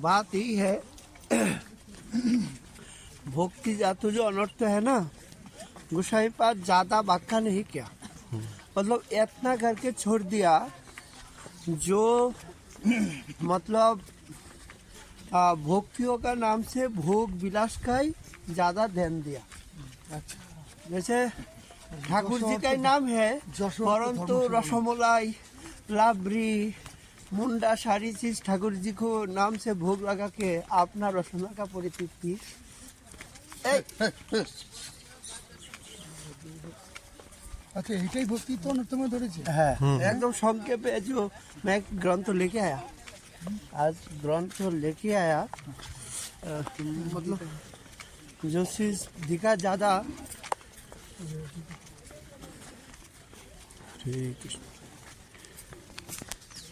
बात यही है भक्ति जातु जो अनर्थ है ना, गोसाई पाद ज्यादा व्याख्या नहीं किया, मतलब इतना करके छोड़ दिया जो मतलब भक्तियों का नाम से भोग विलास का ही ज्यादा ध्यान दिया। अच्छा, जैसे ठाकुर जी का ही नाम है, परंतु रसमलाई, लाबरी, मुंडा सारी चीज ठाकुर जी को नाम से भोग लगा के अपना रसना का परितृप्ति। अच्छा, एटाई भक्ति तो अनर्थ में धरेছে। हाँ, एकदम संक्षेप जो मैं एक ग्रंथ लेके आया, आज ग्रंथ लेके आया, मतलब जो चीज दिखा ज्यादा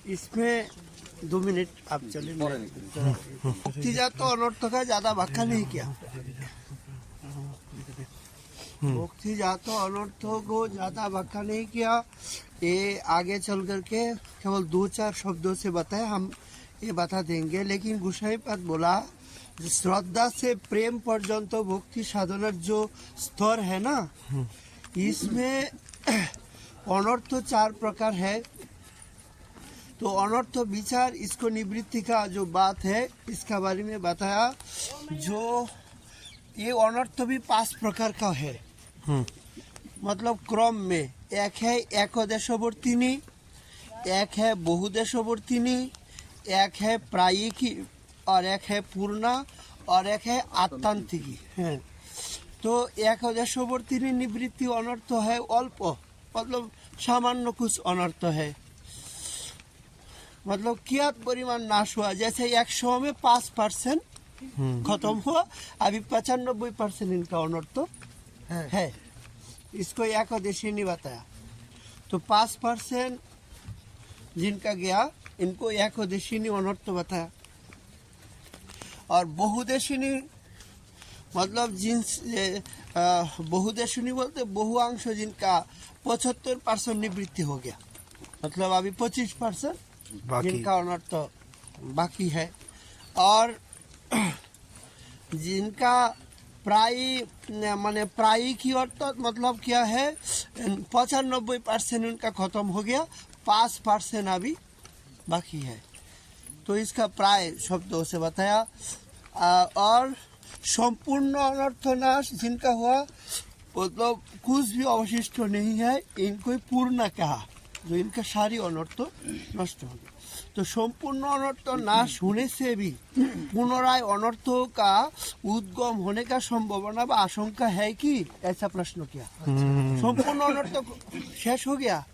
इसमें 2 मिनट आप चले। भक्ति जातो अनर्थ का ज्यादा व्याख्या नहीं किया, भक्ति जातो अनर्थ को ज्यादा व्याख्या नहीं किया। ये आगे चल करके केवल 2-4 शब्दों से बताए, हम ये बता देंगे। लेकिन गोसाई पाद बोला श्रद्धा से प्रेम पर्यंत भक्ति साधना जो स्तर है ना, इसमें अनर्थ 4 प्रकार है। तो अनर्थ विचार, इसको निवृत्ति का जो बात है इसका बारे में बताया। जो ये अनर्थ भी 5 प्रकार का है, मतलब क्रम में। एक है एकदेशवर्तिनी, एक है बहुदेशवर्तिनी, एक है प्रायिकी, और एक है पूर्णा, और एक है आत्तांतिकी है। तो एकदेशवर्तिनी निवृत्ति अनर्थ है अल्प, मतलब सामान्य कुछ अनर्थ है, मतलब कियात परिमाण नाश हुआ। जैसे 100 में 5% खत्म हुआ, अभी 95% इनका अनर्थ है। इसको एकदेशी नहीं बताया, तो 5% जिनका गया इनको एकदेशिनी अनर्थ बताया। और बहुदेशिनी मतलब जिन बहुदेशिनी बोलते बहुअंश जिनका 75% निवृत्ति हो गया, मतलब अभी 25% जिनका अनर्थ बाकी है। और जिनका माने प्रायी की अर्थ मतलब क्या है, 95% उनका खत्म हो गया, 5% अभी बाकी है। तो इसका प्राय शब्दों से बताया। और संपूर्ण अनर्थ नाश जिनका हुआ, मतलब कुछ भी अवशिष्ट नहीं है, इनको ही पूर्ण कहा, जो इनका सारी अनर्थ नष्ट हो गया। तो संपूर्ण अनर्थ नाश होने से भी पुनराय अनर्थों का उद्गम होने का संभावना व आशंका है कि, ऐसा प्रश्न किया। संपूर्ण अनर्थ शेष हो गया,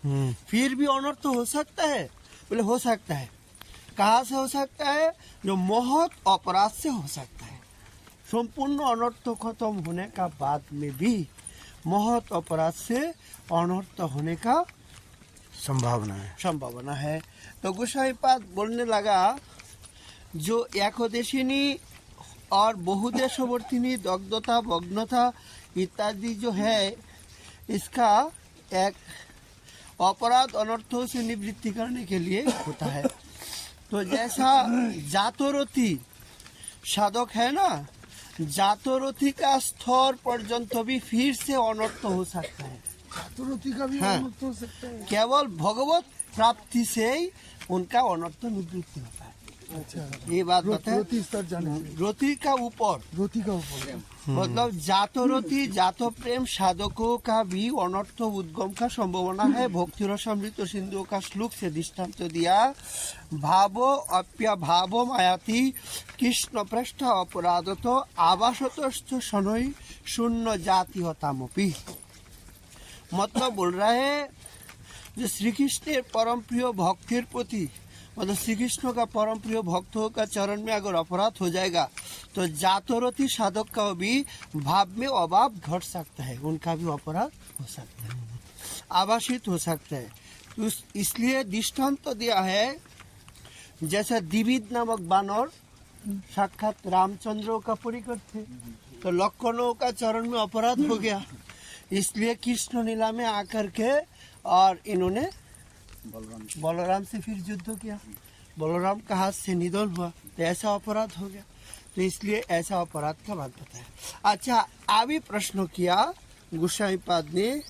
फिर भी अनर्थ हो सकता है, बोले हो सकता है। कहाँ से हो सकता है? जो महत अपराध से हो सकता है। संपूर्ण अनर्थ खत्म होने का बाद में भी महत अपराध से अनर्थ होने का संभावना है। तो गोसाई पाद बोलने लगा जो एकदेशिनी और बहुदेशवर्तिनी दग्धता, भग्नता इत्यादि जो है, इसका एक अपराध अनर्थों से निवृत्ति करने के लिए होता है। तो जैसा जातोरथी साधक है ना, जातोरथी का स्तर पर्यंत भी फिर से अनर्थ हो सकता है। जातोरथी का भी अनर्थ हो सकता है। केवल भगवत प्राप्ति से ही उनका अनर्थ निवृत्ति होता है। अच्छा, ये बात बताए। रोती का ऊपर मतलब जातोरथी, जातो प्रेम साधकों का भी अनर्थ उद्गम का संभावना है। भक्ति रसामृत सिंधु का श्लोक से दृष्टांत दिया। भावो अप्य भावो मायाति कृष्ण पृष्ठ अपराध तो आवासत शनई शून्य जाति होतामपि। मतलब बोल रहा है जो श्री कृष्ण परम प्रिय भक्तिर प्रति, मतलब श्री कृष्ण का परम प्रिय भक्तों का चरण में अगर अपराध हो जाएगा तो जातोरथी साधक का भी भाव में अभाव घट सकता है, उनका भी अपराध हो सकता है, आवासित हो सकता है। तो इसलिए दृष्टांत तो दिया है। जैसे दिविद नामक बानर साक्षात रामचंद्र का परिकर थे, तो लक्ष्मणों का चरण में अपराध हो गया, इसलिए कृष्ण लीला में आकर के और इन्होंने बलराम से फिर युद्ध किया। बलराम का हाथ से निधन हुआ तो ऐसा अपराध हो गया, तो इसलिए ऐसा अपराध का बात बताया। अच्छा, अभी प्रश्न किया गोस्वामीपाद ने,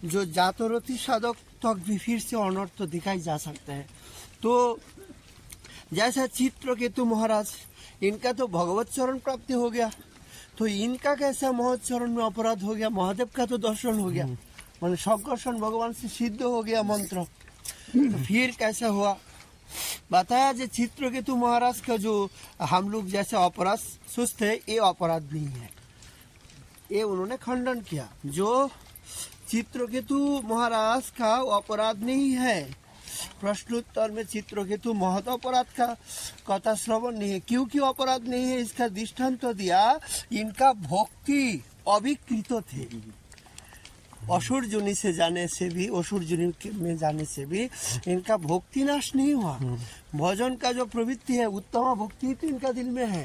जो जातरथी साधक तक भी फिर से अनर्थ दिखाई जा सकता है। तो जैसा चित्रकेतु महाराज, इनका तो भगवत चरण प्राप्ति हो गया, तो इनका कैसा महत चरण में अपराध हो गया? महादेव का तो दर्शन हो गया, मान संकर्षण भगवान से सिद्ध हो गया मंत्र, तो फिर कैसा हुआ? बताया जो चित्रकेतु महाराज का जो हम लोग जैसे अपराध सोचते हैं, ये अपराध नहीं है, ये उन्होंने खंडन किया। जो चित्रकेतु महाराज का अपराध नहीं है, प्रश्नोत्तर में चित्रकेतु महत अपराध का कथा श्रवण नहीं है। क्यों क्यों अपराध नहीं है, इसका दृष्टांत तो दिया, इनका भक्ति अभिकृत थे, असुर जुनी से जाने से भी, असुर जुनी में जाने से भी इनका भक्ति नाश नहीं हुआ। भजन का जो प्रवृत्ति है, उत्तम भक्ति तो इनका दिल में है।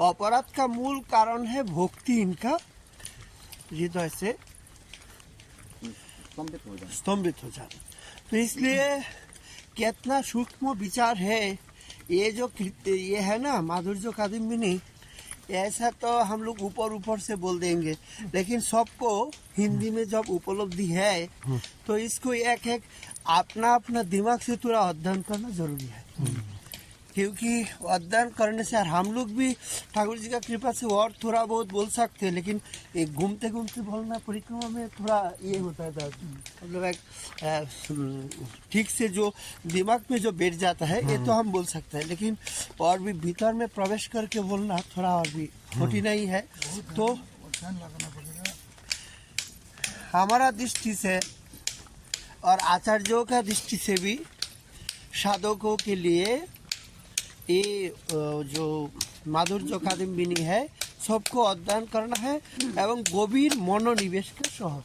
अपराध का मूल कारण है भक्ति इनका हृदय से स्तंभित हो जाना। तो इसलिए कितना सूक्ष्म विचार है ये जो ये है ना माधुर्य कादम्बिनी, ऐसा तो हम लोग ऊपर ऊपर से बोल देंगे, लेकिन सबको हिंदी में जब उपलब्धि है तो इसको एक एक अपना अपना दिमाग से थोड़ा अध्ययन करना जरूरी है। क्योंकि अध्ययन करने से हम लोग भी ठाकुर जी का कृपा से और थोड़ा बहुत बोल सकते हैं, लेकिन एक घूमते घूमते बोलना परिक्रमा में थोड़ा ये होता है, मतलब एक ठीक से जो दिमाग में जो बैठ जाता है ये तो हम बोल सकते हैं, लेकिन और भी भीतर में प्रवेश करके बोलना थोड़ा और भी कठिन ही है। तो हमारा दृष्टि से और आचार्यों का दृष्टि से भी साधकों के लिए ये जो माधुर्य कादम्बिनी है सबको अध्ययन करना है एवं गंभीर मनोनिवेश के सह,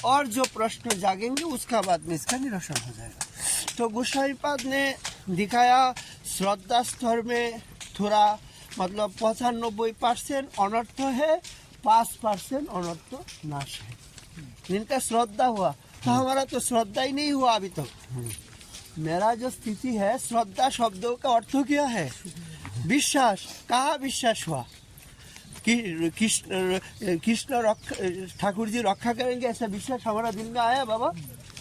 और जो प्रश्न जागेंगे उसका बाद में इसका निरसन हो जाएगा। तो गोस्वामीपाद ने दिखाया श्रद्धा स्तर में थोड़ा मतलब 95% अनर्थ है, 5% अनर्थ नाश है। इनका श्रद्धा हुआ, तो हमारा तो श्रद्धा ही नहीं हुआ अभी तक। मेरा जो स्थिति है, श्रद्धा शब्दों का अर्थ क्या है? विश्वास। कहाँ विश्वास हुआ कि कृष्ण ठाकुर जी रक्षा करेंगे, ऐसा विश्वास हमारा दिल में आया बाबा?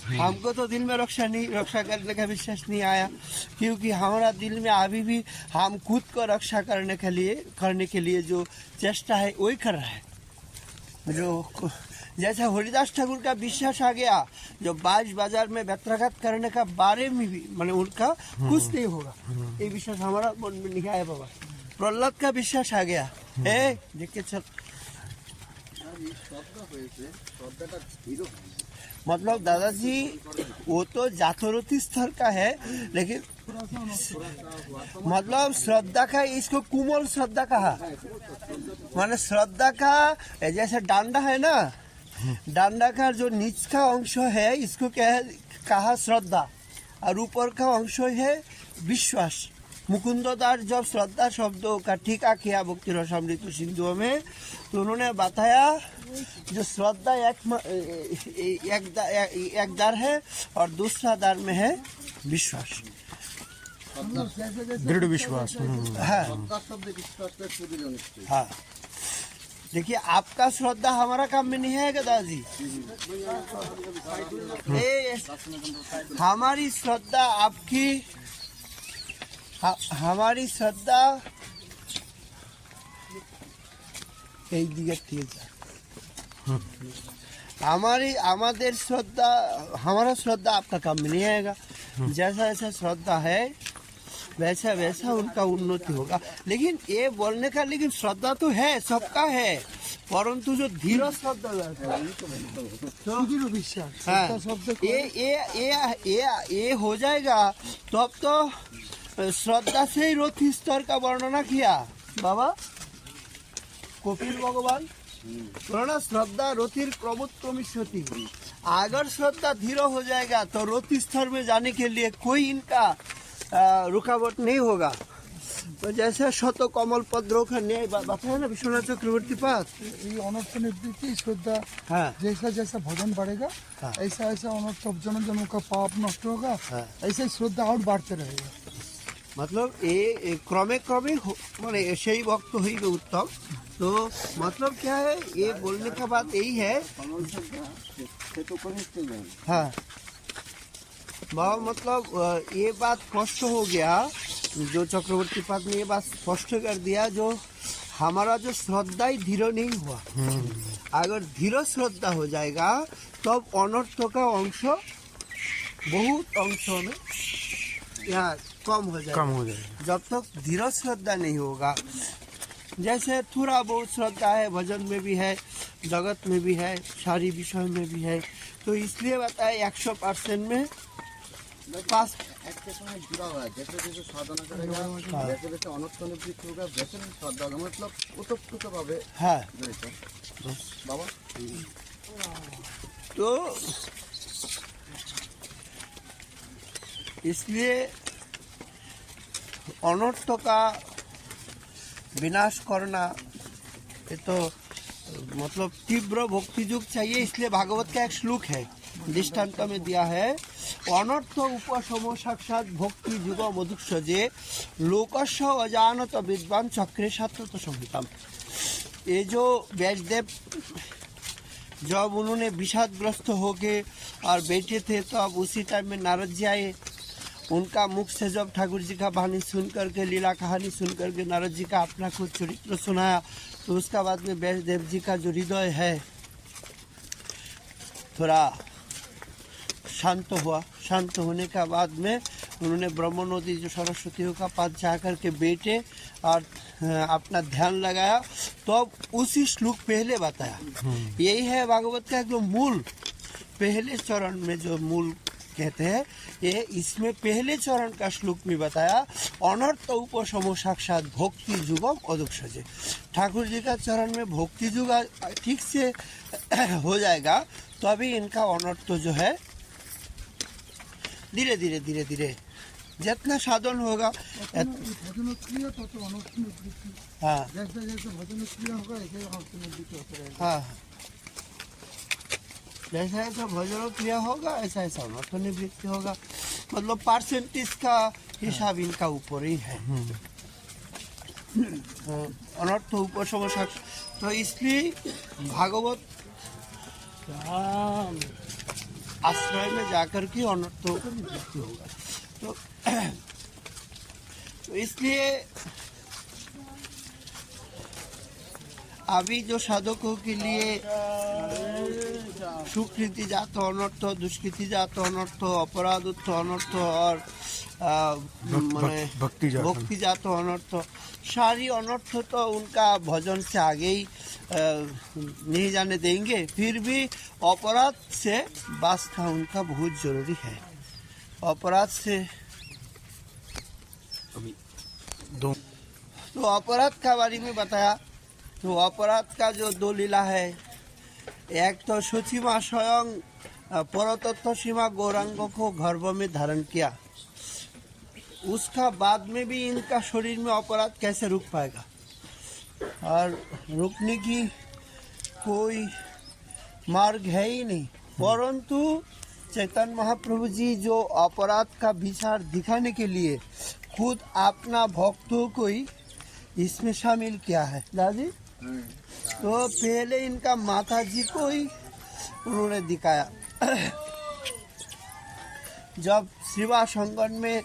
हमको तो दिल में रक्षा करने का विश्वास नहीं आया, क्योंकि हमारा दिल में अभी भी हम खुद को रक्षा करने के लिए जो चेष्टा है वही कर रहा है। जो जैसा हरिदास ठाकुर का विश्वास आ गया, जो बाजार में व्यत्राघात करने का बारे में भी मैंने उनका कुछ नहीं होगा, ये विश्वास हमारा मन में नहीं आया बाबा। प्रहलाद का विश्वास आ गया, देख के चल। मतलब दादाजी वो तो जातरथी स्तर का है, लेकिन मतलब श्रद्धा का, इसको कुमल श्रद्धा कहा। माने श्रद्धा का जैसे डांडा है ना, डांडा का जो नीच का अंश है इसको क्या है कहा श्रद्धा, और ऊपर का अंश है विश्वास। मुकुंददास जब श्रद्धा शब्दों का टीका किया भक्ति रसामृत सिंधु में, तो उन्होंने बताया जो श्रद्धा एक दार है और दूसरा दार में है विश्वास, दृढ़ विश्वास। हाँ, देखिए आपका श्रद्धा हमारा काम में नहीं है दादाजी। हमारी श्रद्धा आपकी, हमारी श्रद्धा एक दिखे हमारे श्रद्धा, हमारा श्रद्धा आपका काम में नहीं आएगा। जैसा जैसा श्रद्धा है वैसा वैसा उनका उन्नति होगा। लेकिन ये बोलने का, लेकिन श्रद्धा तो है, सबका है, परंतु जो धीर श्रद्धा तो विश्वास, ये हो जाएगा तब तो श्रद्धा से ही रथी स्तर का वर्णना किया बाबा कपिल भगवान। श्रद्धा रथिर प्रमुख प्रमिष्यति। अगर श्रद्धा धीर हो जाएगा तो रथी स्तर में जाने के लिए कोई इनका रुकावट नहीं होगा। तो जैसे शत कमल पद्रों का न्याय बताया ना विश्वनाथ चक्रवर्ती पास, ये अनर्थ निवृत्ति श्रद्धा। हाँ। जैसा जैसा भजन बढ़ेगा, ऐसा ऐसा अनर्थ जन जनों का पाप नष्ट होगा, ऐसे श्रद्धा और बढ़ते रहेगा। मतलब ये क्रमे क्रमे माने সেই ভক্ত হইবে उत्तम। तो मतलब क्या है, ये बोलने का बात यही है। हाँ बाबा, मतलब ये बात स्पष्ट हो गया, जो चक्रवर्ती पाद ने ये बात स्पष्ट कर दिया, जो हमारा जो श्रद्धा ही धीरे नहीं हुआ, अगर धीरे श्रद्धा हो जाएगा तब अनर्थ का अंश बहुत अंशों में यहाँ कम हो जाएगा। जब तक धीरे श्रद्धा नहीं होगा, जैसे थोड़ा बहुत श्रद्धा है, भजन में भी है, जगत में भी है, सारी विषय में भी है, तो इसलिए बताए 100% में पास একটা সময় जुड़ा हुआ है। जैसे जैसे साधना करेगा वैसे वैसे अनर्थ निवृत्ति होगा, वैसे वैसे श्रद्धा होगा, मतलब ओतप्रोतभावे हाँ। जड़ित। बाबा तो इसलिए अनर्थ का विनाश करना, ये तो मतलब तीव्र भक्ति युग चाहिए। इसलिए भागवत का एक श्लोक है, दृष्टांत में दिया है, अनर्थ उपशम साक्षात भक्ति युग मधुक्षजे लोकस्य अजानत विद्वान चक्रे सात्वत संहितम। ये जो व्यासदेव जब उन्होंने विषादग्रस्त होके और बैठे थे, तो अब उसी टाइम में नारद जी आए। उनका मुख से जब ठाकुर जी का वाणी सुन करके, लीला कहानी सुन करके नारद जी का अपना कुछ चरित्र सुनाया, तो उसका बाद में व्यासदेव जी का जो हृदय है थोड़ा शांत हुआ। शांत होने के बाद में उन्होंने ब्रह्म नदी जो सरस्वतियों का पास जा करके बैठे और अपना ध्यान लगाया। तो अब उसी श्लोक पहले बताया, यही है भागवत का जो मूल पहले चरण में जो मूल कहते हैं, ये इसमें पहले चरण का श्लोक में बताया, अनर्थ उपशम साक्षात भक्ति युगम अदुक्षजे। ठाकुर जी का चरण में भक्ति युग ठीक से हो जाएगा, तो अभी इनका अनर्थ जो है धीरे धीरे धीरे धीरे जितना साधन होगा। भजन क्रिया तत अनर्थ निवृत्ति। हाँ जैसे जैसे भजन क्रिया होगा ऐसे अनर्थ निवृत्ति होता रहेगा। हाँ, जैसा ऐसा भजन क्रिया होगा ऐसा ऐसा अनर्थ निवृत्ति होगा। मतलब परसेंटेज का हिसाब इनका ऊपर ही है। अनर्थ उपशम साक्ष, तो इसलिए भागवत आश्रय में जाकर के अनर्थों को निवृत्ति होगा। तो इसलिए अभी जो साधकों के लिए सुकृति जात अनर्थ, दुष्कृति जात अनर्थ, अपराधत्व अनर्थ और भक्ति जात अनर्थ, सारी अनर्थ तो उनका भजन से आगे ही नहीं जाने देंगे। फिर भी अपराध से बचना उनका बहुत जरूरी है। अपराध से तो अपराध का बारे में बताया। तो अपराध का जो दो लीला है, एक तो सुचिमा स्वयं परतत्व सीमा गौरांग को गर्भ में धारण किया, उसका बाद में भी इनका शरीर में अपराध कैसे रुक पाएगा, और रुकने की कोई मार्ग है ही नहीं। परंतु चैतन्य महाप्रभु जी जो अपराध का विचार दिखाने के लिए खुद अपना भक्तों को ही इसमें शामिल किया है दादी। तो पहले इनका माता जी को ही उन्होंने दिखाया। जब श्रीवा संगन में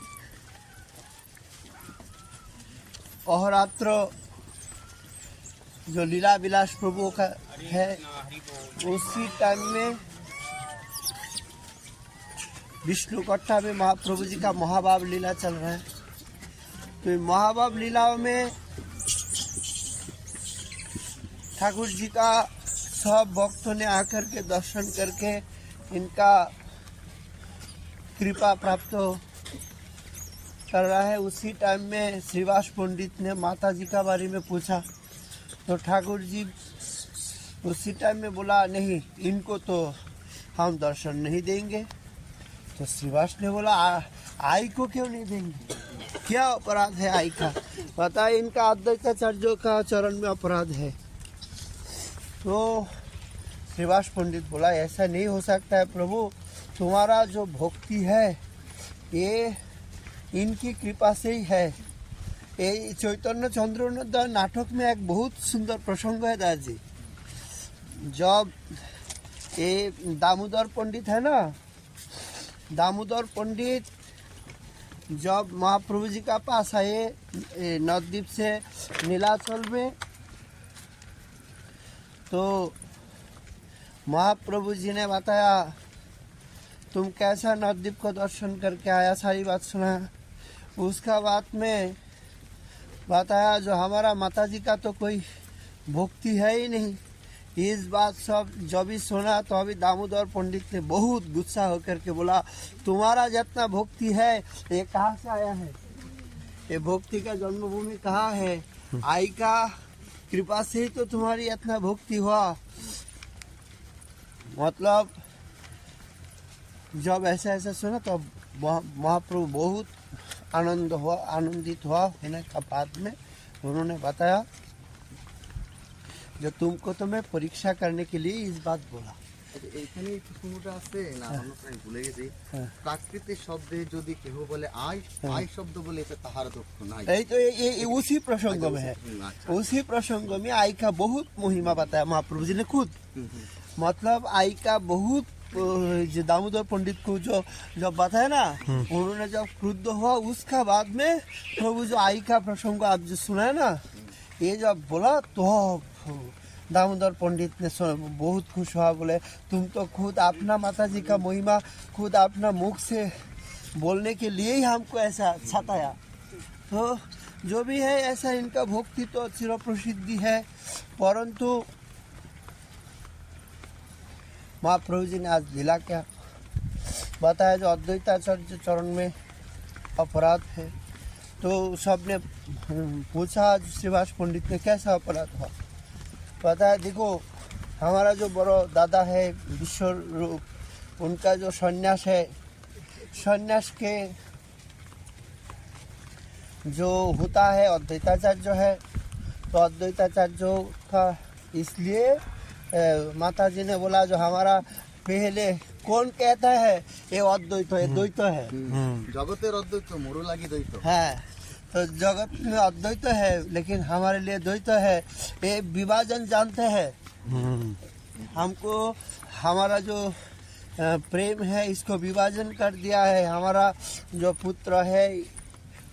अहोरात्र जो लीला विलास प्रभु का है, उसी टाइम में विष्णु कट्टा में महाप्रभु जी का महाभाव लीला चल रहा है। तो महाभाव लीलाओं में ठाकुर जी का सब भक्तों ने आकर के दर्शन करके इनका कृपा प्राप्त कर रहा है। उसी टाइम में श्रीवास पंडित ने माता जी का बारे में पूछा, तो ठाकुर जी उसी टाइम में बोला, नहीं इनको तो हम दर्शन नहीं देंगे। तो श्रीवास ने बोला, आई को क्यों नहीं देंगे, क्या अपराध है आई का, पता है इनका अद्वैताचार्यों का चरण में अपराध है। तो श्रीवास पंडित बोला, ऐसा नहीं हो सकता है प्रभु, तुम्हारा जो भक्ति है ये इनकी कृपा से ही है। ये चैतन्य चंद्रोदय नाटक में एक बहुत सुंदर प्रसंग है दादाजी। जब ये दामोदर पंडित है ना, दामोदर पंडित जब महाप्रभु जी का पास आए नवद्वीप से नीलाचल में, तो महाप्रभु जी ने बताया तुम कैसा नवद्वीप को दर्शन करके आया, सारी बात सुना। उसका बाद में बताया जो हमारा माता जी का तो कोई भक्ति है ही नहीं। इस बात सब जब भी सुना तो अभी दामोदर पंडित ने बहुत गुस्सा होकर के बोला तुम्हारा जितना भक्ति है ये कहाँ से आया है, ये भक्ति का जन्मभूमि कहाँ है, आई का कृपा से ही तो तुम्हारी इतना भक्ति हुआ। मतलब जब ऐसा ऐसा सुना तो महाप्रभु बहुत आनंदित हुआ। होने का बाद में उन्होंने बताया जो तुमको तो मैं परीक्षा करने के लिए इस बात बोला। এখানে এই প্রসঙ্গটা আছে না, আমি ভুলে গেছি। প্রাকৃতিক শব্দে যদি কেহ বলে আই, আই শব্দ বলে এটা তাহার দুঃখ নাই। यही तो ये उसी प्रसंग में है। उसी प्रसंग में आई का बहुत महिमा बताया महाप्रभु जी ने खुद। मतलब आई का बहुत जो दामोदर पंडित को जो जब बताया ना, उन्होंने जब क्रुद्ध हुआ उसका बाद में प्रभु जो आई का प्रसंग आप जो सुना है ना, ये जब बोला तो दामोदर पंडित ने बहुत खुश हुआ। बोले तुम तो खुद अपना माता जी का महिमा खुद अपना मुख से बोलने के लिए ही हमको ऐसा सताया। तो जो भी है ऐसा इनका भक्ति तो चिर प्रसिद्धि है। परंतु महाप्रभु जी ने आज लीला क्या बताया जो अद्वैताचार्य चरण में अपराध है। तो सबने पूछा श्रीवास पंडित ने कैसा अपराध हुआ। पता है देखो हमारा जो बड़ो दादा है विश्व रूप, उनका जो सन्यास है, सन्यास के जो होता है अद्वैताचार्य है, तो अद्वैताचार्य का इसलिए माता जी ने बोला जो हमारा पहले कौन कहता है ये अद्वैत है, द्वैत है। জগতের অদ্বৈত মোর লাগি দ্বৈত है तो जगत में अद्वैत है लेकिन हमारे लिए द्वैत है। ये विभाजन जानते हैं। हमको हमारा जो प्रेम है इसको विभाजन कर दिया है। हमारा जो पुत्र है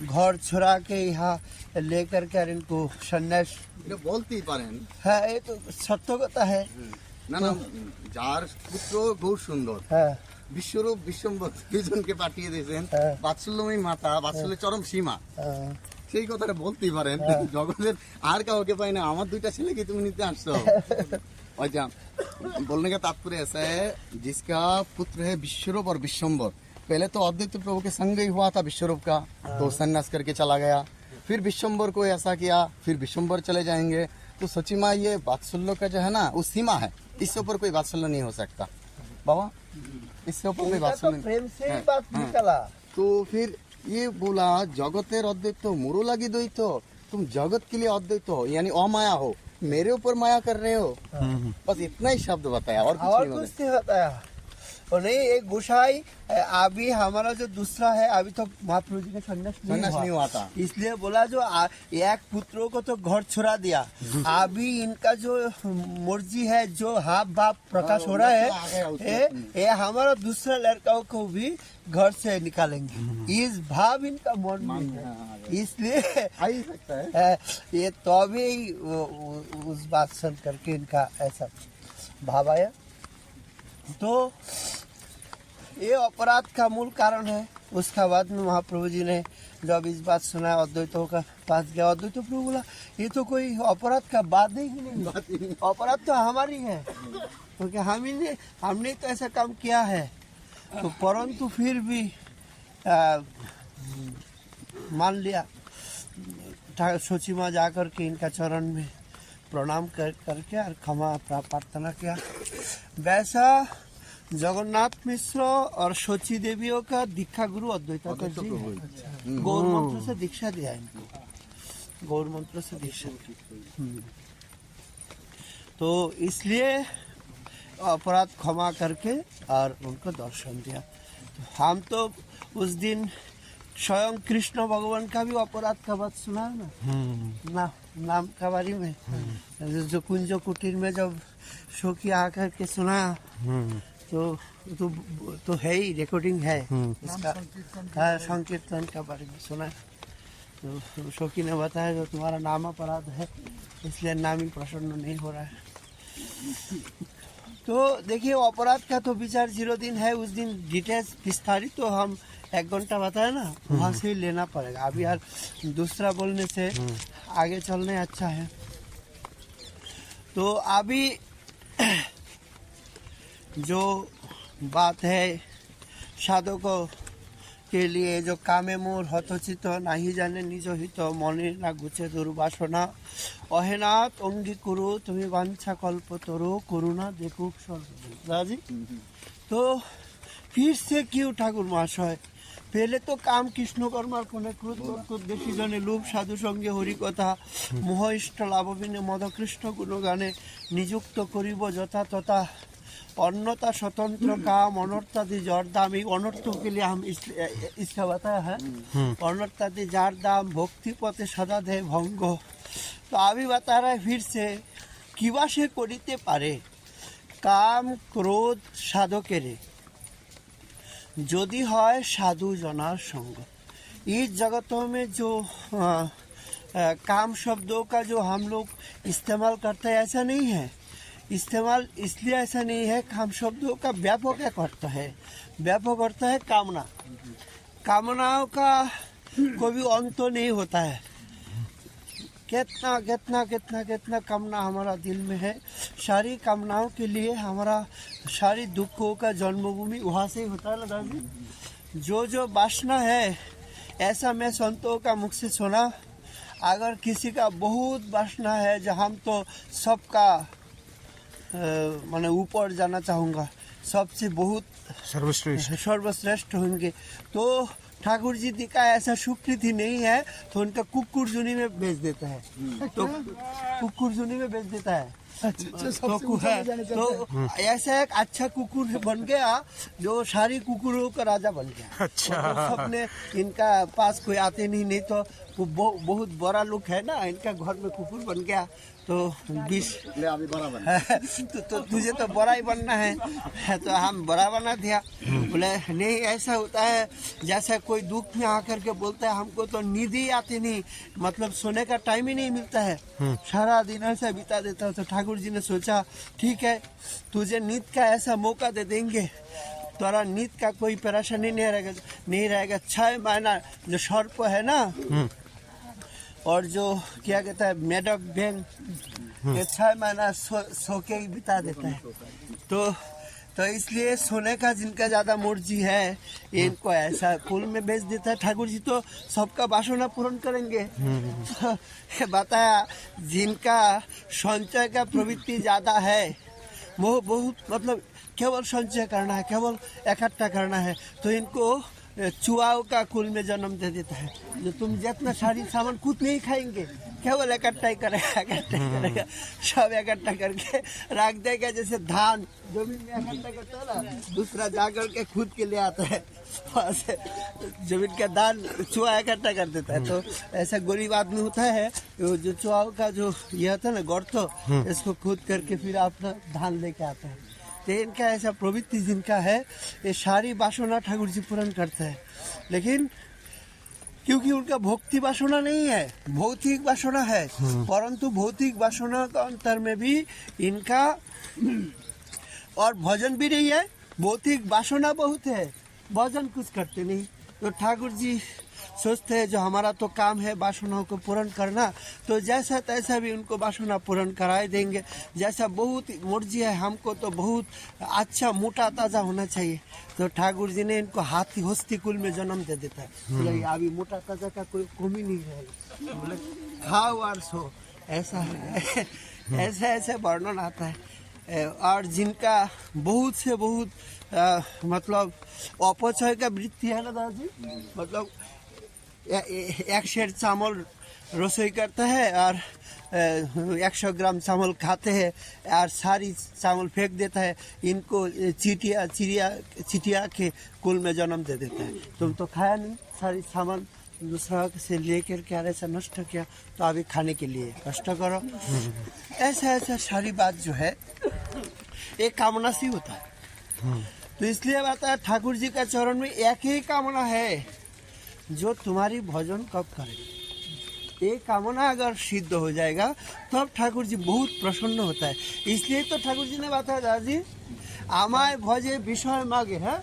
घर छोड़ा के यहाँ लेकर के इनको सन्यास এটা বলতেই পারেন। है। ये तो सत्य कथा है। না না, যার পুত্র গৌর সুন্দর है বিশ্বরূপ বিশ্বম্বর দুজনকে পাঠিয়ে দিয়েছেন, বাৎসল্যময়ী মাতা বাৎসল্যের চরম সীমা, সেই কথাটা বলতেই পারেন। জগতের আর কাউকে পাই না, আমার দুইটা ছেলেকে তুমি নিতে আসছো। अच्छा, बोलने का तात्पर्य ऐसा है जिसका पुत्र है विश्वरूप और विश्वम्बर। पहले तो अद्वैत प्रभु के संग ही हुआ था विश्वरूप का, तो संन्यास करके चला गया। फिर विश्वम्बर को ऐसा किया, फिर विश्वम्बर चले जाएंगे। तो सची माँ ये वात्सल्य का जो है ना वो सीमा है, इससे ऊपर कोई वात्सल्य नहीं हो सकता बाबा, इससे ऊपर कोई वात्सल्य प्रेम से ही बात निकला। तो फिर ये बोला जगतेर अद्वैत मोरो लगी द्वैत, तुम जगत के लिए अद्वैत हो यानी अमाया हो, मेरे ऊपर माया कर रहे हो। बस इतना ही शब्द बताया और कुछ नहीं बताया। और नहीं एक गोसाई अभी हमारा जो दूसरा है अभी तो महाप्रभु जी का सन्यास नहीं हुआ था, इसलिए बोला जो एक पुत्रों को तो घर छोड़ा दिया। अभी इनका जो मर्जी है जो हाथ बाप प्रकाश हो रहा है ये हमारा दूसरा लड़काओं को भी घर से निकालेंगे, इस भाव इनका मन में है। इसलिए आ ही सकता है ये तो भी उस बात सुन करके इनका ऐसा भाव आया। तो ये अपराध का मूल कारण है। उसका बाद में महाप्रभु जी ने जब इस बात सुना अद्वैतों का पास गया, अद्वैत प्रभु बोला ये तो कोई अपराध का बात ही नहीं, अपराध तो हमारी है क्योंकि हमने तो ऐसा काम किया है। तो परंतु फिर भी मान लिया। सोची माँ जाकर के इनका चरण में प्रणाम करके और क्षमा प्रार्थना किया। वैसा जगन्नाथ मिश्र और सोची देवियों का दीक्षा गुरु अद्वैताचार्य जी गौर मंत्र से दीक्षा दिया इनको, गौर मंत्र से दीक्षा। तो इसलिए अपराध क्षमा करके और उनको दर्शन दिया। तो हम तो उस दिन स्वयं कृष्ण भगवान का भी अपराध का बात सुना है ना, नाम का बारे में, जो कुंज कुटीर में जब शोकी आकर के सुना तो है ही, रिकॉर्डिंग है इसका, हाँ, संकीर्तन का बारे में सुना। तो शोकी ने बताया जो तुम्हारा नाम अपराध है इसलिए नाम ही प्रसन्न नहीं हो रहा है। तो देखिए अपराध का तो विचार 0 दिन है, उस दिन डिटेल्स विस्तारित तो हम 1 घंटा बताया ना, वहाँ से ही लेना पड़ेगा। अभी यार दूसरा बोलने से आगे चलने अच्छा है। तो अभी जो बात है साधकों के लिए जो कामे मोर हतचित नहीं जाने निज हित मने ना गुचे दुर्वासना अहेनात अंगी कुरु तुम्हें वांछा कल्प तरो करुणा देखो सर्वजी। तो फिर से क्यों ठाकुर महाशय, पहले तो काम कृष्ण कर्मार कोने क्रोध देशी जने लोभ साधु संगे हरि कथा मोह इष्ट लाभविने मद कृष्ण गुणगाने नियुक्त करिब यथा तथा अन्नता स्वतंत्र काम अनर्थादि जरदाम। अनर्थ के लिए हम इसका बताया है, अनर्थादि जरदाम भक्ति पथे सदा दे भंग। तो अभी बता रहा है फिर से किवा से करिते पारे काम क्रोध साधकेरे यदि है साधु जनार संग। इस जगतों में जो काम शब्दों का जो हम लोग इस्तेमाल करते हैं ऐसा नहीं है, इस्तेमाल इसलिए ऐसा नहीं है, काम शब्दों का व्यापक एक अर्थ है, व्यापक अर्थ है कामना। कामनाओं का कोई अंत नहीं होता है, कितना कितना कितना कितना कामना हमारा दिल में है। सारी कामनाओं के लिए हमारा सारी दुखों का जन्मभूमि वहाँ से ही होता है ना दादी। जो वासना है, ऐसा मैं संतों का मुख से सुना, अगर किसी का बहुत वासना है जो हम तो सबका मैंने ऊपर जाना चाहूँगा, सबसे बहुत सर्वश्रेष्ठ होंगे, तो ठाकुर जी का ऐसा स्वीकृति नहीं है तो उनका कुकुर जुनी में भेज देता है, तो कुकुर जुनी में भेज देता है। तो ऐसा एक अच्छा कुकुर बन गया जो सारी कुकुरों का राजा बन गया। अच्छा। तो सबने इनका पास कोई आते नहीं तो वो बहुत बड़ा लोग है ना, इनका घर में कुकुर बन गया तो 20 तो तुझे तो बड़ा ही बनना है तो हम बड़ा बना दिया। बोले नहीं ऐसा होता है, जैसा कोई दुख में आकर के बोलता है हमको तो नींद ही आती नहीं, मतलब सोने का टाइम ही नहीं मिलता है, सारा दिन ऐसा बिता देता है। तो ठाकुर जी ने सोचा ठीक है तुझे नींद का ऐसा मौका दे देंगे, तोरा नींद का कोई परेशानी नहीं रहेगा। 6 महीना जो सर्प है ना और जो क्या कहता है मेढक बैंग, ये 6 महीना सो के ही बिता देता है। तो इसलिए सोने का जिनका ज्यादा मर्जी है इनको ऐसा कुल में बेच देता है। ठाकुर जी तो सबका वासना पूर्ण करेंगे। तो बताया जिनका संचय का प्रवृत्ति ज्यादा है, वो बहुत मतलब केवल संचय करना है, केवल इकट्ठा करना है, तो इनको चुआओं का कुल में जन्म दे देता है। जो तुम जितना सारी सामान खुद नहीं खाएंगे, केवल इकट्ठा ही करेगा, सब इकट्ठा करके रख देगा। जैसे धान जमीन में इकट्ठा करता है ना, दूसरा जाकर के खुद के लिए आता है, वहाँ से जमीन का धान चुआ इकट्ठा कर देता है। तो ऐसा गरीब आदमी होता है जो चुआओं का जो ये होता है ना गर्त, इसको खुद करके फिर अपना धान लेके आता है। तो इनका ऐसा प्रवृत्ति जिनका है, ये सारी वासना ठाकुर जी पूर्ण करते हैं। लेकिन क्योंकि उनका भक्ति वासना नहीं है, भौतिक वासना है, परंतु भौतिक वासना का अंतर में भी इनका और भजन भी नहीं है, भौतिक वासना बहुत है, भजन कुछ करते नहीं। तो ठाकुर जी सोचते हैं जो हमारा तो काम है वासनाओं को पूर्ण करना, तो जैसा तैसा भी उनको वासना पूर्ण कराए देंगे। जैसा बहुत मर्जी है हमको तो बहुत अच्छा मोटा ताजा होना चाहिए, तो ठाकुर जी ने इनको हाथी हस्ती कुल में जन्म दे देता है। बोले अभी मोटा ताजा का कोई कमी नहीं रहेगा, बोले खाओ और सो, ऐसा है। ऐसे ऐसे वर्णन आता है। और जिनका बहुत से बहुत मतलब अपचय का वृत्ति है ना दादाजी, मतलब 1 सेर चावल रसोई करता है और 100 ग्राम चावल खाते हैं और सारी चावल फेंक देता है, इनको चिटिया के कुल में जन्म दे देता है। तुम तो खाया नहीं, सारी सामान दूसरा से लेकर के ऐसा नष्ट किया, तो अभी खाने के लिए कष्ट करो। ऐसा ऐसा सारी बात जो है एक कामना से होता है। तो इसलिए बताया ठाकुर जी का चरण में एक ही कामना है, जो तुम्हारी भजन कब करे। ये कामना अगर सिद्ध हो जाएगा तब ठाकुर जी बहुत प्रसन्न होता है। इसलिए तो ठाकुर जी ने बताया दादाजी, আমায় ভজে বিষয় মাগে, হ্যাঁ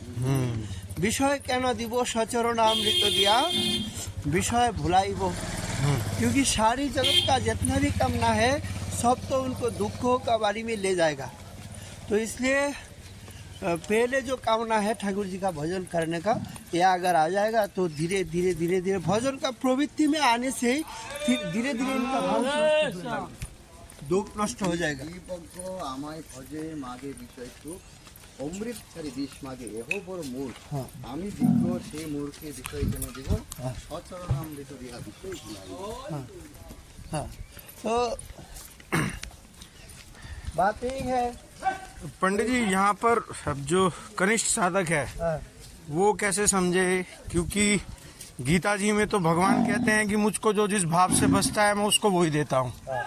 বিষয় কেন দিব সচরণ अमृत दिया विषय भुलाइबो। क्योंकि सारी जगत का जितना भी कामना है सब तो उनको दुखों का बारी में ले जाएगा। तो इसलिए पहले जो कामना है ठाकुर जी का भजन करने का, यह अगर आ जाएगा तो धीरे धीरे धीरे धीरे भजन का प्रवृत्ति में आने से ही धीरे धीरे इनका दुख नष्ट हो जाएगा। দীপজ্ঞ আমায় ভজে মাগে বিষয় সুখ, অমৃতচারী বিষ মাগে এহ বড় মূর্খ। হ্যাঁ। আমি বিজ্ঞ সেই মূর্খে বিষয় কেন দিব, সচরণ অমৃত দিয়া বিষয় ভুলাইব। हाँ, तो बात यही है। पंडित जी यहाँ पर अब जो कनिष्ठ साधक है हाँ, वो कैसे समझे, क्योंकि गीता जी में तो भगवान कहते हैं कि मुझको जो जिस भाव से बचता है मैं उसको वही देता हूँ, हाँ,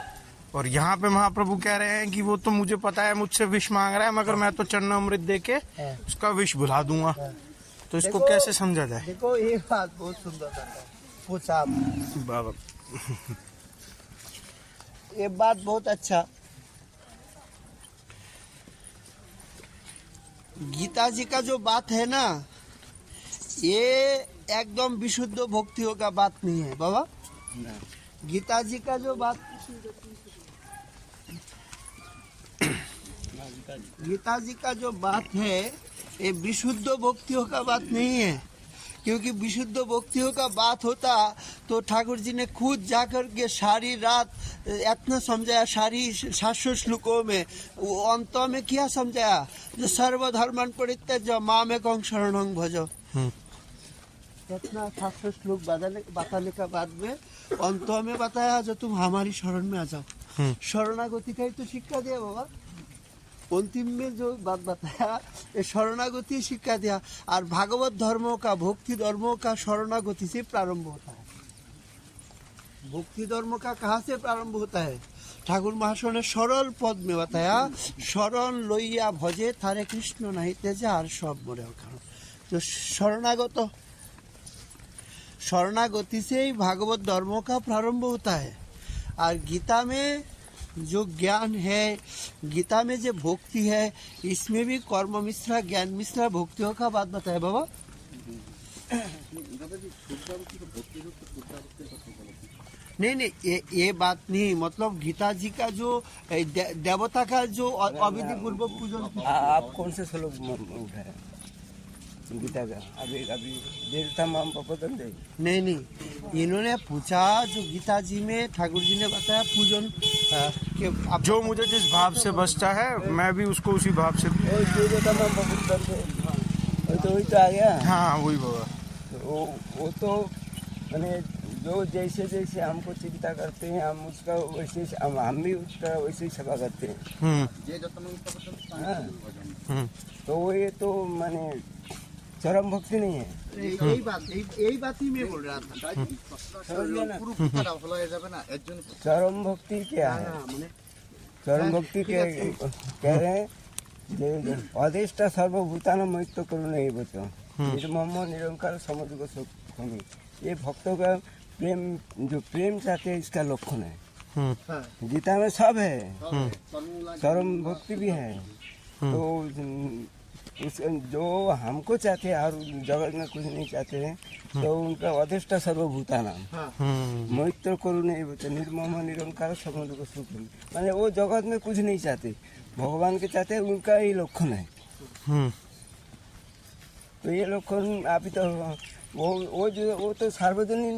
और यहाँ पे महाप्रभु कह रहे हैं कि वो तो मुझे पता है मुझसे विष मांग रहा है, मगर मैं तो चन्न अमृत दे के उसका विष भुला दूंगा। तो इसको देखो- कैसे समझा जाए? देखो ये बात बहुत सुंदर था, पूछा आप। बाबा ये बात बहुत अच्छा। गीता जी का जो बात है ना, ये एकदम विशुद्ध भक्तियों का बात नहीं है बाबा। गीता जी का जो बात, गीता जी का जो बात है ये विशुद्ध भक्तियों का बात नहीं है। क्योंकि विशुद्ध भक्तियों का बात होता तो ठाकुर जी ने खुद जाकर के सारी रात इतना समझाया, सारी 700 श्लोकों में, वो अंत में क्या समझाया, जो सर्वधर्मन परित्यज्य मामेकं शरणं भज। इतना 700 श्लोक बताने का बाद में अंत में बताया जो तुम हमारी शरण में आ जाओ। शरणागति का ही तो शिक्षा दिया बाबा। अंतिम में जो बात बताया ये शरणागति शिक्षा दिया। और भागवत धर्मों का, भक्ति धर्मों का शरणागति से प्रारंभ होता है। भक्ति धर्म का कहाँ से प्रारंभ होता है? ठाकुर महाशय ने सरल पद में बताया, शरण लइया भजे थारे कृष्ण नहीं तेजे और सब मोरे कारण। तो शरणागति से ही भागवत धर्मों का प्रारंभ होता है। और गीता में जो ज्ञान है, गीता में जो भक्ति है, इसमें भी कर्म मिश्रा, ज्ञान मिश्रा भक्तियों का बात बताया बाबा। नहीं नहीं, ये बात नहीं, मतलब गीता जी का जो देवता का जो अविधि पूर्वक पूजन। आप कौन से श्लोक उठाए गीता का? अभी अभी देवता माम पपतन दे। नहीं नहीं, इन्होंने पूछा जो गीता जी में ठाकुर जी ने बताया पूजन के जो मुझे जिस भाव से बचता है मैं भी उसको उसी भाव से। वही देवता माम पपतन दे, वही तो आ गया। हाँ वही बाबा। वो तो मैंने जो जैसे जैसे हमको चिंता करते हैं हम उसका वैसे हम भी उसका वैसे ही सेवा करते हैं। हाँ। तो ये तो मैंने चरम भक्ति नहीं है। यही बात ही मैं बोल रहा था। चरम भक्ति क्या है? चरम भक्ति के कह रहे हैं अदेष्टा सर्वभूतान मृत्यु करो नहीं बचो निर्मम निरंकार समुद्र को सुख। ये भक्तों का प्रेम, जो प्रेम चाहते हैं इसका लक्षण है। गीता में सब है, चरम भक्ति भी है। तो उस जो हमको चाहते हैं और जगत में कुछ नहीं चाहते हैं, तो उनका अधिष्ठा सर्वभूता नाम मैत्र करुण निर्मम निरंकार समुद्र को सुख। माने वो जगत में कुछ नहीं चाहते, भगवान के चाहते हैं, उनका ही लक्षण है। तो ये लक्षण अभी तो वो तो सार्वजनिक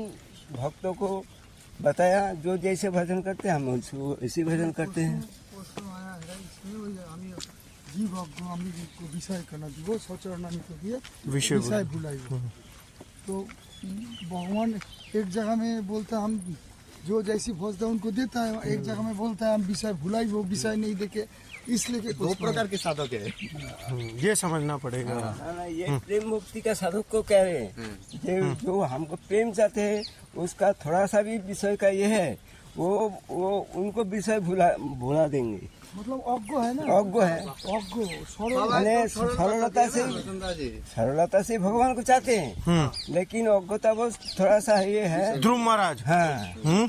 भक्तों को बताया, जो जैसे भजन करते हैं हम वैसे भजन करते हैं। জীবজ্ঞ আমি বিষয় কেন দিব সচরণামিত দিয়ে विषय বিষয় भुलाइब। तो भगवान एक जगह में बोलता हम जो जैसी भोजता उनको देता है, एक जगह में बोलता है हम विषय भुलाइब, विषय नहीं देके इसलिए कि दो प्रकार के साधक है। ये समझना पड़ेगा। ना ना, ये प्रेम मुक्ति का साधक को कह रहे हैं। ये जो हमको प्रेम चाहते हैं उसका थोड़ा सा भी विषय का ये है, वो उनको विषय भुला देंगे। मतलब अज्ञ है ना, अज्ञ है, अज्ञ सरल मैंने सरलता से भगवान को चाहते हैं, लेकिन अज्ञता बस थोड़ा सा ये है। ध्रुव महाराज, हाँ,